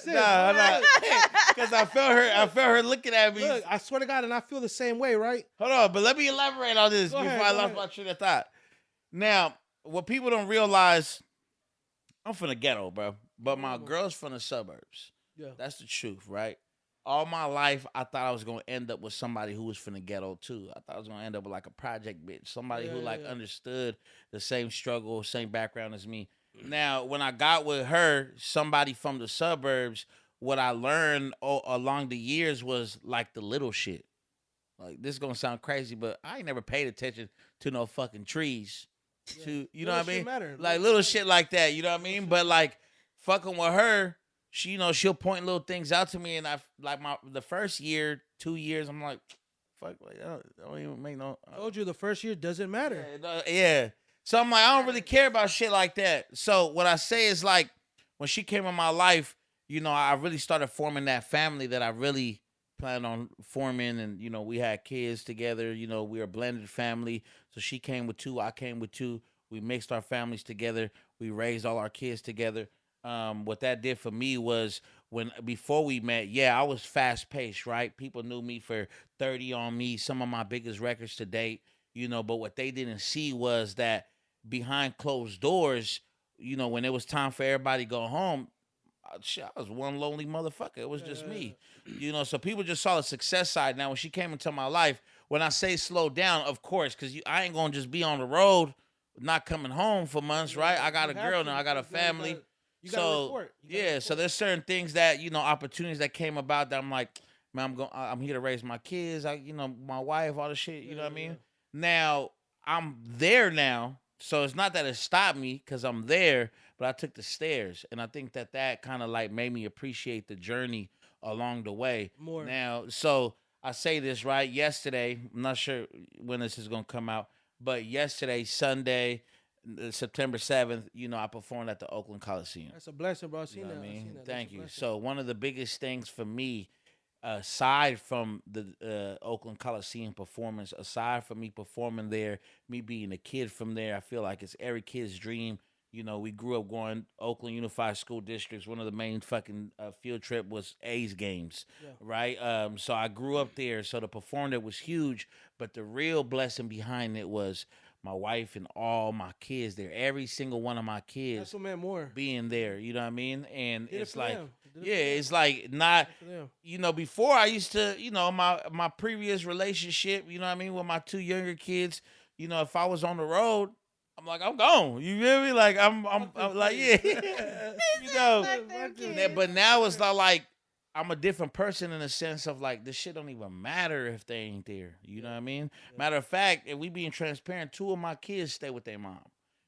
because I felt her looking at me. Look, I swear to God, and I feel the same way, right? Hold on, but let me elaborate on this before I lost ahead. my train of thought. Now, what people don't realize, I'm from the ghetto, bro, but my girl's from the suburbs. Yeah. That's the truth, right? All my life, I thought I was gonna end up with somebody who was from the ghetto too. I thought I was gonna end up with like a project bitch, somebody who understood the same struggle, same background as me. Now, when I got with her, somebody from the suburbs, what I learned along the years was like the little shit. Like, this is gonna sound crazy, but I ain't never paid attention to no fucking trees. To you know what I mean? Matter. Like little shit like that. You know what I mean? But like fucking with her. She, she'll point little things out to me, and I like the first year, 2 years, I'm like, fuck, like, I don't even make no. I told you the first year doesn't matter. Yeah. So I'm like, I don't really care about shit like that. So what I say is like, when she came in my life, I really started forming that family that I really planned on forming, and we had kids together. We were a blended family. So she came with 2, I came with 2. We mixed our families together. We raised all our kids together. What that did for me was before we met, I was fast paced, right? People knew me for 30 on me, some of my biggest records to date, but what they didn't see was that behind closed doors, when it was time for everybody to go home, I was one lonely motherfucker. It was just me, so people just saw the success side. Now, when she came into my life, when I say slow down, of course, because I ain't going to just be on the road, not coming home for months, right? I got a girl now, I got a family. So there's certain things that opportunities that came about that I'm like, man, I'm here to raise my kids. My wife, all the shit. You know what I mean? Now I'm there now, so it's not that it stopped me because I'm there, but I took the stairs, and I think that kind of like made me appreciate the journey along the way. More now. So I say this right. Yesterday, I'm not sure when this is gonna come out, but yesterday, Sunday, September 7th, I performed at the Oakland Coliseum. That's a blessing, bro. I seen that. I mean, seen that. thank you. So one of the biggest things for me, aside from the Oakland Coliseum performance, aside from me performing there, me being a kid from there, I feel like it's every kid's dream. We grew up going Oakland Unified School Districts. One of the main fucking field trip was A's games, right? So I grew up there. So to perform there was huge. But the real blessing behind it was my wife and all my kids there. Every single one of my kids. That's what meant more. Being there, you know what I mean? And it's like, it's like not, before I used to, my previous relationship, you know what I mean, with my 2 younger kids, if I was on the road, I'm like, I'm gone. You feel me? Like, I'm like, But now it's not like, I'm a different person in the sense of like, this shit don't even matter if they ain't there. You know what I mean? Matter of fact, if we being transparent, 2 of my kids stay with their mom,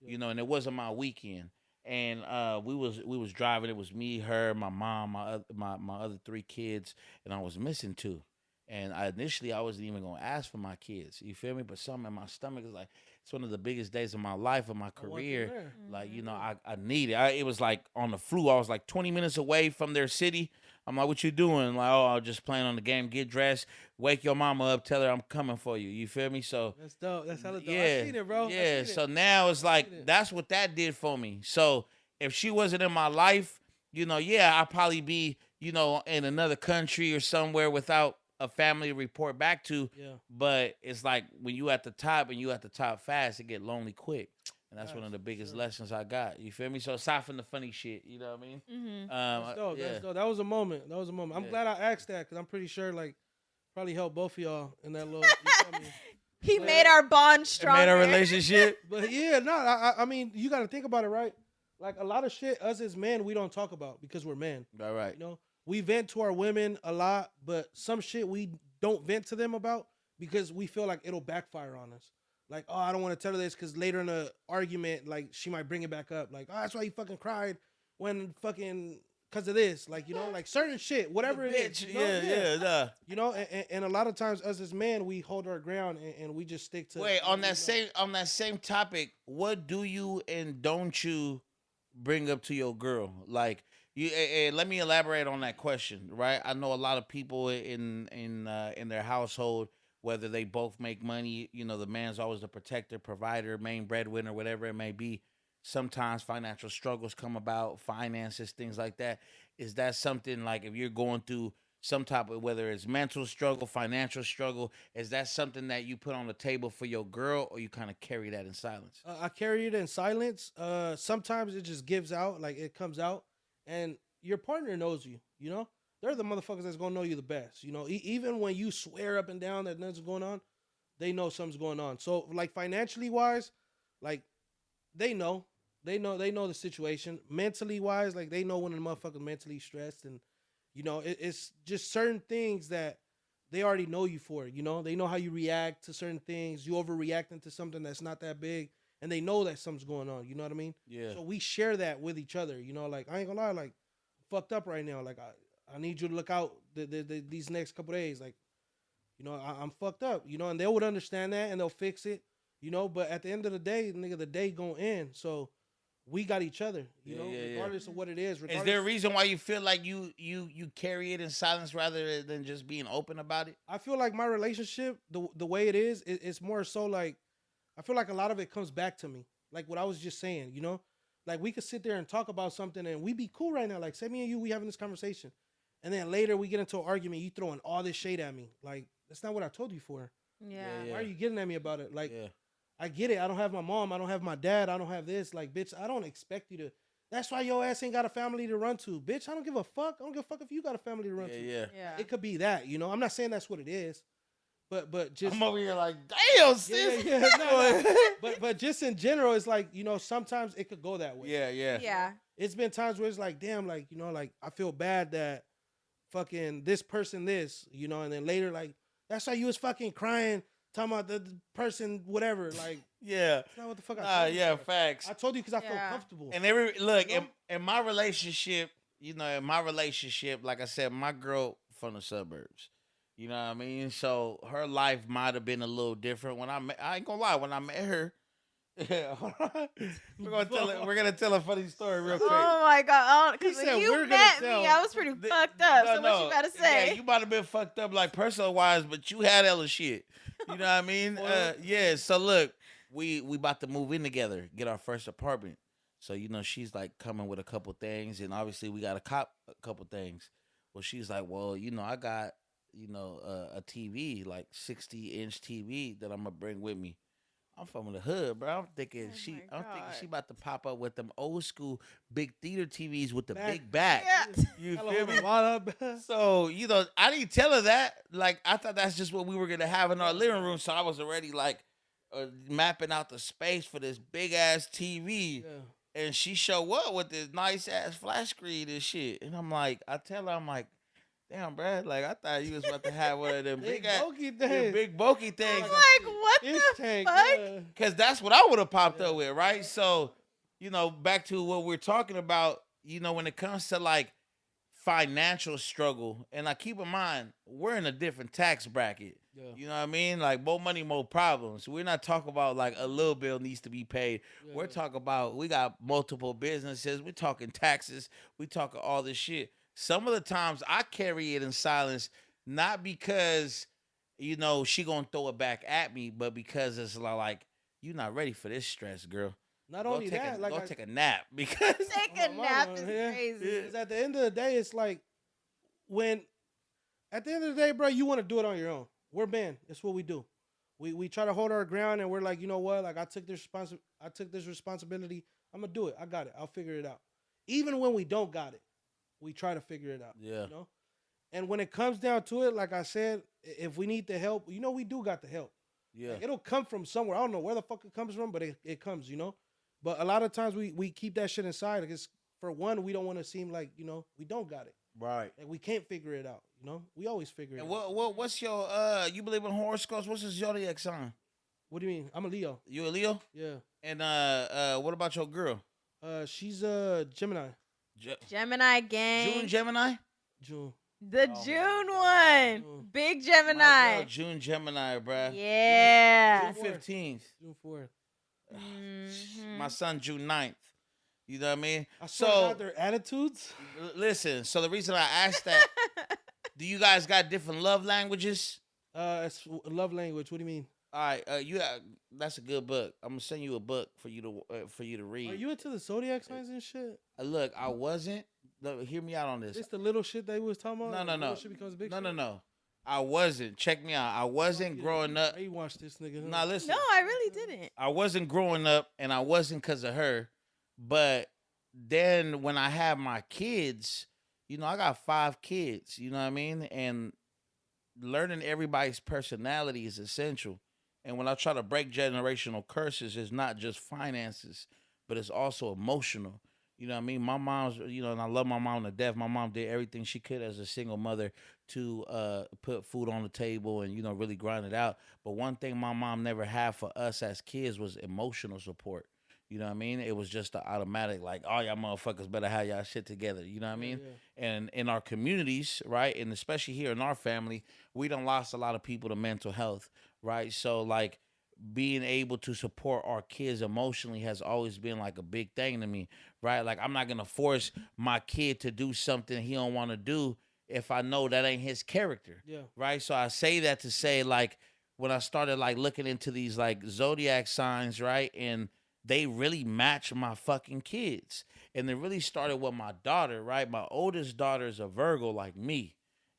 and it wasn't my weekend. And we was driving. It was me, her, my mom, my other 3 kids, and I was missing 2. And initially I wasn't even gonna ask for my kids. You feel me? But something in my stomach is like, it's one of the biggest days of my life, of my career. Like, I need it. It was like on the flu. I was like 20 minutes away from their city. I'm like, what you doing? Like, oh, I'm just playing on the game. Get dressed. Wake your mama up. Tell her I'm coming for you. You feel me? So that's dope. That's hella dope. Yeah, I seen it, bro. Yeah. So now it's like, that's what that did for me. So if she wasn't in my life, I'd probably be, in another country or somewhere without a family to report back to. But it's like when you at the top and you at the top fast, it get lonely quick. And that's one of the biggest lessons I got. You feel me? So aside from the funny shit, you know what I mean? Mm-hmm. That's dope. That's dope. That was a moment. I'm glad I asked that because I'm pretty sure like probably helped both of y'all in that little. You feel me? He made our bond stronger. Made our relationship. But I mean, you got to think about it, right? Like a lot of shit, us as men, we don't talk about because we're men. Right. We vent to our women a lot, but some shit we don't vent to them about because we feel like it'll backfire on us. Like, oh, I don't want to tell her this because later in the argument, like, she might bring it back up. Like, oh, that's why you fucking cried when fucking, because of this. Like, like certain shit, whatever it is. And a lot of times us as men, we hold our ground and we just stick to. Wait, on that same topic, what do you and don't you bring up to your girl? Like, Let me elaborate on that question, right? I know a lot of people in their household, whether they both make money, the man's always the protector, provider, main breadwinner, whatever it may be. Sometimes financial struggles come about, finances, things like that. Is that something like if you're going through some type of, whether it's mental struggle, financial struggle, is that something that you put on the table for your girl, or you kind of carry that in silence? I carry it in silence. Sometimes it just gives out, like it comes out, and your partner knows you. They're the motherfuckers that's gonna know you the best. Even when you swear up and down that nothing's going on, they know something's going on. So, like financially wise, like they know the situation. Mentally wise, like they know when the motherfucker's mentally stressed, and it's just certain things that they already know you for. They know how you react to certain things. You overreacting to something that's not that big, and they know that something's going on. You know what I mean? Yeah. So we share that with each other. Like I ain't gonna lie, like I'm fucked up right now. Like I need you to look out these next couple days. Like, I'm fucked up. And they would understand that and they'll fix it. But at the end of the day, nigga, the day gonna end. So we got each other. Regardless of what it is. Is there a reason why you feel like you carry it in silence rather than just being open about it? I feel like my relationship, the way it is, it's more so like I feel like a lot of it comes back to me. Like what I was just saying, like we could sit there and talk about something and we be cool right now. Like say me and you, we having this conversation. And then later we get into an argument, you throwing all this shade at me. Like, that's not what I told you for. Yeah. Why are you getting at me about it? Like, I get it. I don't have my mom. I don't have my dad. I don't have this. Like, bitch, I don't expect you to. That's why your ass ain't got a family to run to. Bitch, I don't give a fuck. I don't give a fuck if you got a family to run to. Yeah. It could be that, I'm not saying that's what it is. But just. I'm over here like, damn, sis. But just in general, it's like, sometimes it could go that way. Yeah. It's been times where it's like, damn, like, like I feel bad that fucking this person this, and then later like that's why you was fucking crying talking about the person whatever, like that's not what the fuck I told you. Facts. I told you because I felt comfortable. And in my relationship, like I said, my girl from the suburbs, you know what I mean? So her life might have been a little different I ain't gonna lie, when I met her. We're gonna tell a funny story real quick. Oh my god! Because when you met me, I was pretty fucked up. So what you gotta say? Yeah, you might have been fucked up like personal wise, but you had hella shit. You know what I mean? So look, we about to move in together, get our first apartment. So she's like coming with a couple things, and obviously we got a couple things. Well, she's like, well, I got a TV, like 60-inch TV that I'm gonna bring with me. I'm from the hood, bro. I'm thinking she about to pop up with them old school big theater TVs with the big back. Yeah. You feel me? So I didn't tell her that. Like I thought that's just what we were gonna have in our living room. So I was already like mapping out the space for this big ass TV. Yeah. And she show up with this nice ass flash screen and shit. And I'm like, I tell her, I'm like, damn, bro, like I thought you was about to have one of them big bulky things. Like what the fuck? Because that's what I would have popped up with, right? So, back to what we're talking about. When it comes to like financial struggle, and like keep in mind we're in a different tax bracket. Yeah. You know what I mean? Like more money, more problems. We're not talking about like a little bill needs to be paid. Yeah. We're talking about we got multiple businesses. We're talking taxes. We talking all this shit. Some of the times I carry it in silence, not because, she gonna throw it back at me, but because it's like you're not ready for this stress, girl. Not only that, go take a nap because take a nap is crazy. Because at the end of the day, it's like at the end of the day, bro, you want to do it on your own. We're men. It's what we do. We try to hold our ground, and we're like, you know what? Like I took this responsibility. I'm gonna do it. I got it. I'll figure it out. Even when we don't got it. We try to figure it out. Yeah. And when it comes down to it, like I said, if we need the help, we do got the help. Yeah. Like, it'll come from somewhere. I don't know where the fuck it comes from, but it comes, But a lot of times we keep that shit inside because for one, we don't want to seem like, we don't got it. Right. And we can't figure it out, We always figure it out. What's your you believe in horoscopes? What's your zodiac sign? What do you mean? I'm a Leo. You a Leo? Yeah. And what about your girl? She's Gemini. Gemini gang. June Gemini? June. The June one. Big Gemini. June Gemini, bruh. Yeah. June 15th. June 4th. My son, June 9th. You know what I mean? I swear to So God, their attitudes. listen. So the reason I asked that, do you guys got different love languages? It's love language. What do you mean? All right, that's a good book. I'm gonna send you a book for you to read. Are you into the zodiac signs and shit? Look, I wasn't. Look, hear me out on this. It's the little shit they was talking about. No. Little shit becomes big. No. I wasn't. Check me out. I wasn't growing up. You watch this nigga. Huh? Nah, listen. No, I really didn't. I wasn't growing up, and I wasn't because of her. But then when I had my kids, you know, I got 5 kids. You know what I mean? And learning everybody's personality is essential. And when I try to break generational curses, it's not just finances, but it's also emotional. You know what I mean? My mom's, you know, and I love my mom to death. My mom did everything she could as a single mother to put food on the table and, you know, really grind it out. But one thing my mom never had for us as kids was emotional support. You know what I mean? It was just the automatic, like, oh, y'all motherfuckers better have y'all shit together. You know what I mean? Yeah. And in our communities, right, and especially here in our family, we done lost a lot of people to mental health, right? So, like, being able to support our kids emotionally has always been like a big thing to me, right? Like, I'm not gonna force my kid to do something he don't want to do if I know that ain't his character, right? So I say that to say, like, when I started like looking into these like zodiac signs, right, and they really match my fucking kids, and it really started with my daughter, right? My oldest daughter is a Virgo like me.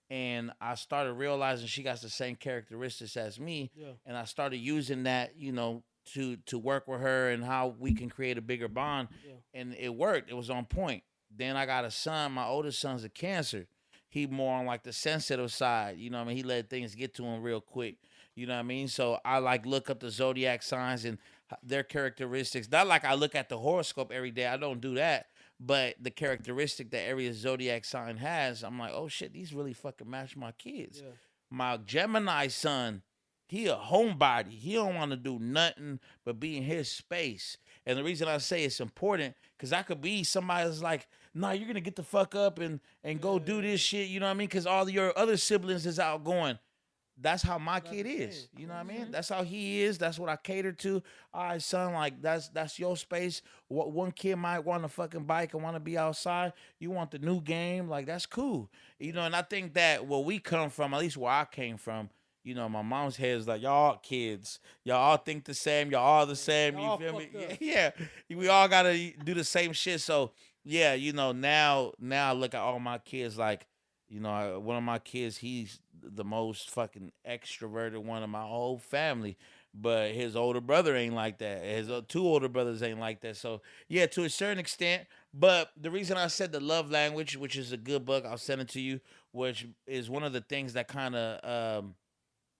And I started realizing she got the same characteristics as me. Yeah. And I started using that, you know, to work with her and how we can create a bigger bond. Yeah. And it worked. It was on point. Then I got a son. My oldest son's a Cancer. He more on like the sensitive side. You know what I mean? He let things get to him real quick. You know what I mean? So I like look up the zodiac signs and their characteristics. Not like I look at the horoscope every day. I don't do that. But the characteristic that every zodiac sign has, I'm like, oh shit, these really fucking match my kids. Yeah. My Gemini son, he a homebody. He don't want to do nothing but be in his space. And the reason I say it's important, because I could be somebody that's like, nah, you're going to get the fuck up and go do this shit. You know what I mean? Because all your other siblings is outgoing. That's how my kid is. You know what I mean? That's how he is. That's what I cater to. All right, son, like that's your space. One kid might want a fucking bike and want to be outside. You want the new game. Like, that's cool. You know, and I think that where we come from, at least where I came from, you know, my mom's head is like, y'all all kids. Y'all all think the same. Y'all all the same. You feel me? Yeah. We all got to do the same shit. So, yeah, you know, now I look at all my kids like, you know, one of my kids, he's the most fucking extroverted one of my whole family, but his older brother ain't like that. His 2 older brothers ain't like that. So, yeah, to a certain extent. But the reason I said the love language, which is a good book, I'll send it to you, which is one of the things that kind of,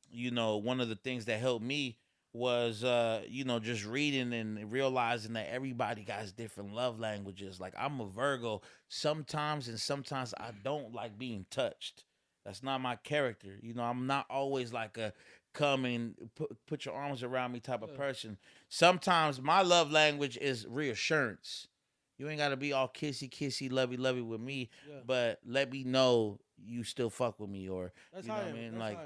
you know, one of the things that helped me was, you know, just reading and realizing that everybody got different love languages. Like, I'm a Virgo sometimes, and sometimes I don't like being touched. That's not my character. You know, I'm not always like a come and put your arms around me type of person. Sometimes my love language is reassurance. You ain't got to be all kissy, lovey with me, but let me know you still fuck with me, or that's you know what I mean? Like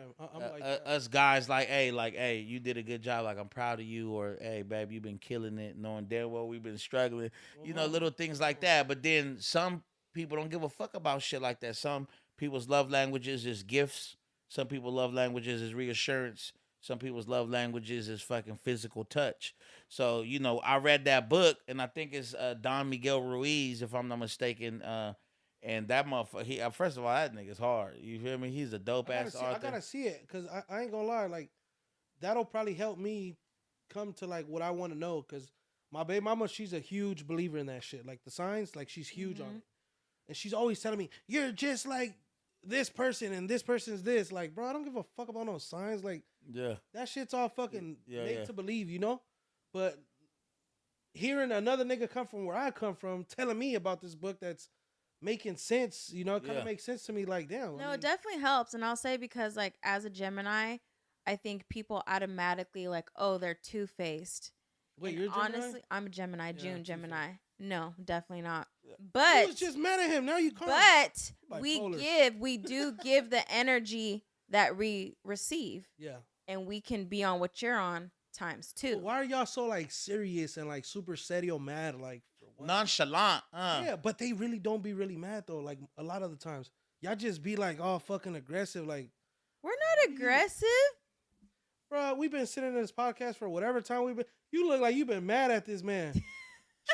us guys, like, hey, you did a good job. Like, I'm proud of you, or hey, babe, you've been killing it, knowing damn well we've been struggling. You know, little things like that. But then some people don't give a fuck about shit like that. Some people's love languages is gifts. Some people's love languages is reassurance. Some people's love languages is fucking physical touch. So, you know, I read that book, and I think it's Don Miguel Ruiz, if I'm not mistaken. And that motherfucker, first of all, that nigga's hard. You feel me? He's a dope-ass author. I gotta see it, because I ain't gonna lie. Like, that'll probably help me come to, like, what I want to know, because my baby mama, she's a huge believer in that shit. Like, the signs, like, she's huge on it. And she's always telling me, you're just like this person, and this person's this. Like, bro, I don't give a fuck about no signs. Like, that shit's all fucking made to believe, you know? But hearing another nigga come from where I come from telling me about this book that's making sense, you know, it kind of makes sense to me. Like, damn. No, it definitely helps. And I'll say, because, like, as a Gemini, I think people automatically, like, oh, they're two-faced. Wait, you're a Gemini? Honestly, I'm a Gemini, June Gemini. No, definitely not. But I was just mad at him. Now you can't. But we do give the energy that we receive. Yeah. And we can be on what you're on times 2. But why are y'all so, like, serious and, like, super serio mad? Like, for nonchalant. Yeah, but they really don't be really mad though. Like a lot of the times, y'all just be like all fucking aggressive. Like, We're not aggressive. bro, we've been sitting in this podcast for whatever time we've been. You look like you've been mad at this man.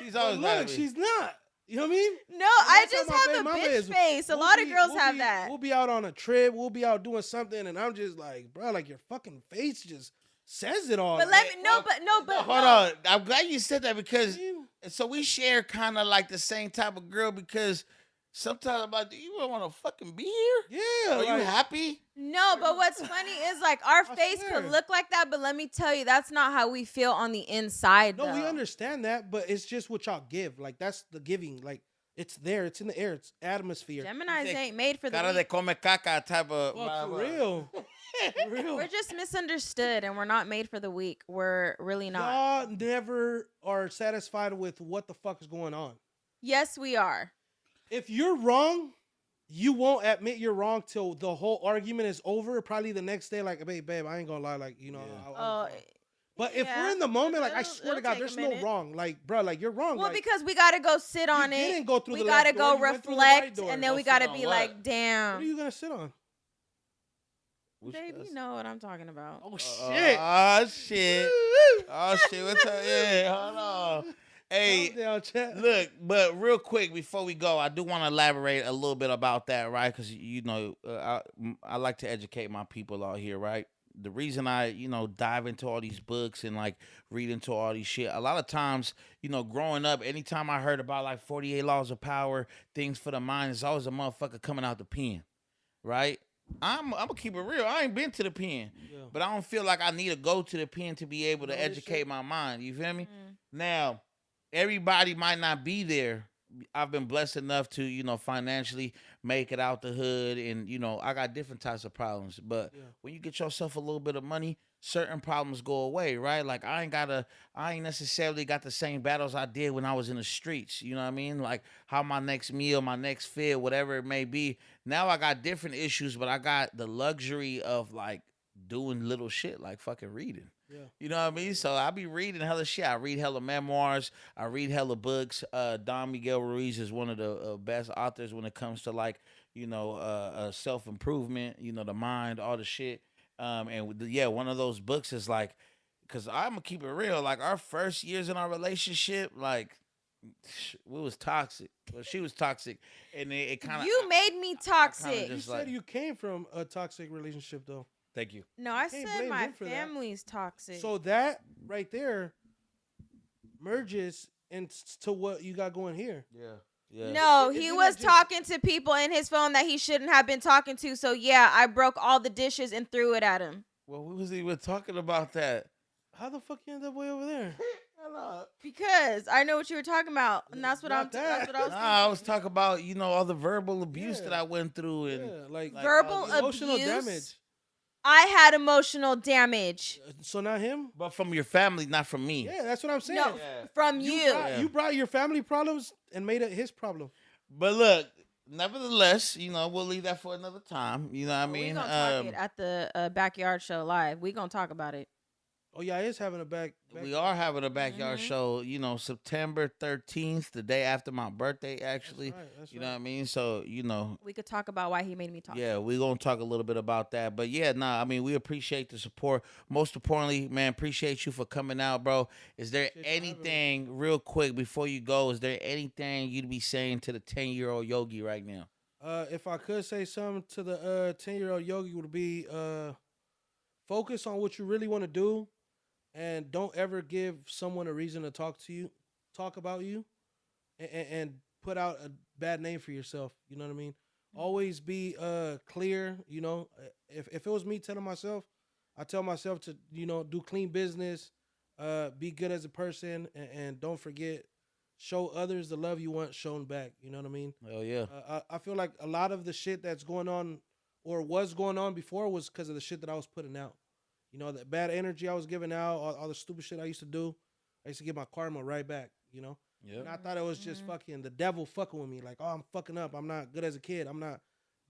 She's always But mad at look, me. she's not. You know what I mean? No, I that's just how my have baby a mama bitch is. face. A We'll lot of be- girls we'll have be- that. We'll be out on a trip. We'll be out doing something, and I'm just like, bro, like your fucking face just says it all. But Like, let me but Hold no. on. I'm glad you said that because man, so we share kind of like the same type of girl because sometimes I'm like, do you really want to fucking be here? yeah, Are you like, happy? No, but what's funny is like our I face swear. could look like that, but let me tell you, that's not how we feel on the inside. No, though. we understand that, but it's just what y'all give. Like that's the giving. Like it's there. It's in the air. It's atmosphere. Geminis They- ain't made for the Cara de weak. come caca type of Fuck, vibe. for real. For real. We're just misunderstood, and we're not made for the weak. We're really not. Y'all never are satisfied with what the fuck is going on. Yes, we are. If you're wrong, you won't admit you're wrong till the whole argument is over. Probably the next day, like, babe, I ain't gonna lie, like, you know. Yeah. I was Oh, wrong. But if yeah. we're in the moment, like, I It'll- swear to it'll God, take a there's no minute. wrong. Like, bro, like, you're wrong. well, like, because we gotta go sit on you it. didn't go through We the gotta left door, go you went through the right reflect, door. and then Go we sit gotta on be what? like, What damn, are you gonna sit on? babe, you know what I'm talking about. Oh Oh shit. Oh shit. What's up? Yeah, hold on. Hey, Calm down, chat. look, but real quick before we go, I do want to elaborate a little bit about that, right? Because I like to educate my people out here, right? The reason I dive into all these books and like read into all these shit, a lot of times, growing up, anytime I heard about like 48 laws of power, things for the mind, it's always a motherfucker coming out the pen, right? I'm gonna keep it real. I ain't been to the pen, Yeah. but I don't feel like I need to go to the pen to be able to No, this educate shit- my mind. You feel me? Mm. Now, everybody might not be there. I've been blessed enough to, financially make it out the hood, and I got different types of problems. But Yeah. when you get yourself a little bit of money, certain problems go away, right? Like I ain't necessarily got the same battles I did when I was in the streets. You know what I mean? Like how my next meal, my next fit, whatever it may be. Now I got different issues, but I got the luxury of like doing little shit like fucking reading. Yeah. You know what I mean? So I be reading hella shit. I read hella memoirs. I read hella books. Don Miguel Ruiz is one of the best authors when it comes to like, self improvement, the mind, all the shit. One of those books is like, cause I'm gonna keep it real. Like our first years in our relationship, like we was toxic. Well, she was toxic, and it kind of. You made me toxic. You just said like- you came from a toxic relationship, though. Thank you. No, I can't said blame my him for that. family's toxic. So that right there merges into what you got going here. Yeah. Yeah. No, It he didn't was just- talking to people in his phone that he shouldn't have been talking to. So yeah, I broke all the dishes and threw it at him. Well, we was even talking about that. How the fuck you end up way over there? Because I know what you were talking about, and that's what Not that's that. what I was Nah, thinking. I was talking about all the verbal abuse Yeah. that I went through, and Yeah, like Verbal emotional abuse? damage. I had emotional damage So not him. but from your family, not from me. Yeah, that's what I'm saying. No. from you. Yeah. You brought your family problems and made it his problem. But look, nevertheless, we'll leave that for another time. You know what I We mean? gonna talk it at the backyard show live. We gonna talk about it. Oh yeah, he is having a back. We are having a backyard Mhm. show, September 13th, the day after my birthday, actually. That's You know what I mean? So, We could talk about why he made me talk. yeah, we're going to talk a little bit about that. But yeah, we appreciate the support. Most importantly, man, appreciate you for coming out, bro. Is there Appreciate you having me. anything, real quick, before you go, is there anything you'd be saying to the 10-year-old Yogi right now? If I could say something to the 10-year-old Yogi, would be focus on what you really want to do, and don't ever give someone a reason to talk about you, and put out a bad name for yourself. You know what I mean? Always be clear. If it was me telling myself, I tell myself to do clean business, be good as a person, and don't forget, show others the love you want shown back. You know what I mean? Hell yeah. I feel like a lot of the shit that's going on or was going on before was because of the shit that I was putting out. The bad energy I was giving out, all the stupid shit I used to do. I used to get my karma right back, Yeah. And I thought it was just fucking the devil fucking with me. Like, oh, I'm fucking up. I'm not good as a kid. I'm not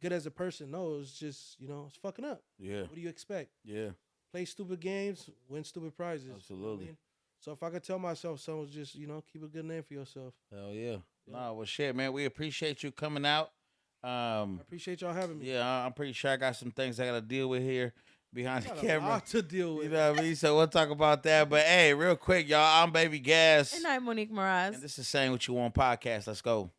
good as a person. No, it was just, it's fucking up. Yeah. What do you expect? Yeah. Play stupid games, win stupid prizes. You know what I Absolutely. mean? So if I could tell myself something, just keep a good name for yourself. Hell yeah. Nah, well, shit, man. We appreciate you coming out. I appreciate y'all having me. Yeah, I'm pretty sure I got some things I got to deal with here behind the Got camera. a lot to deal with. You know what I mean? So we'll talk about that. But hey, real quick, y'all, I'm Baby Gas. And I'm Monique Moraz. And this is Saying What You Want podcast. Let's go.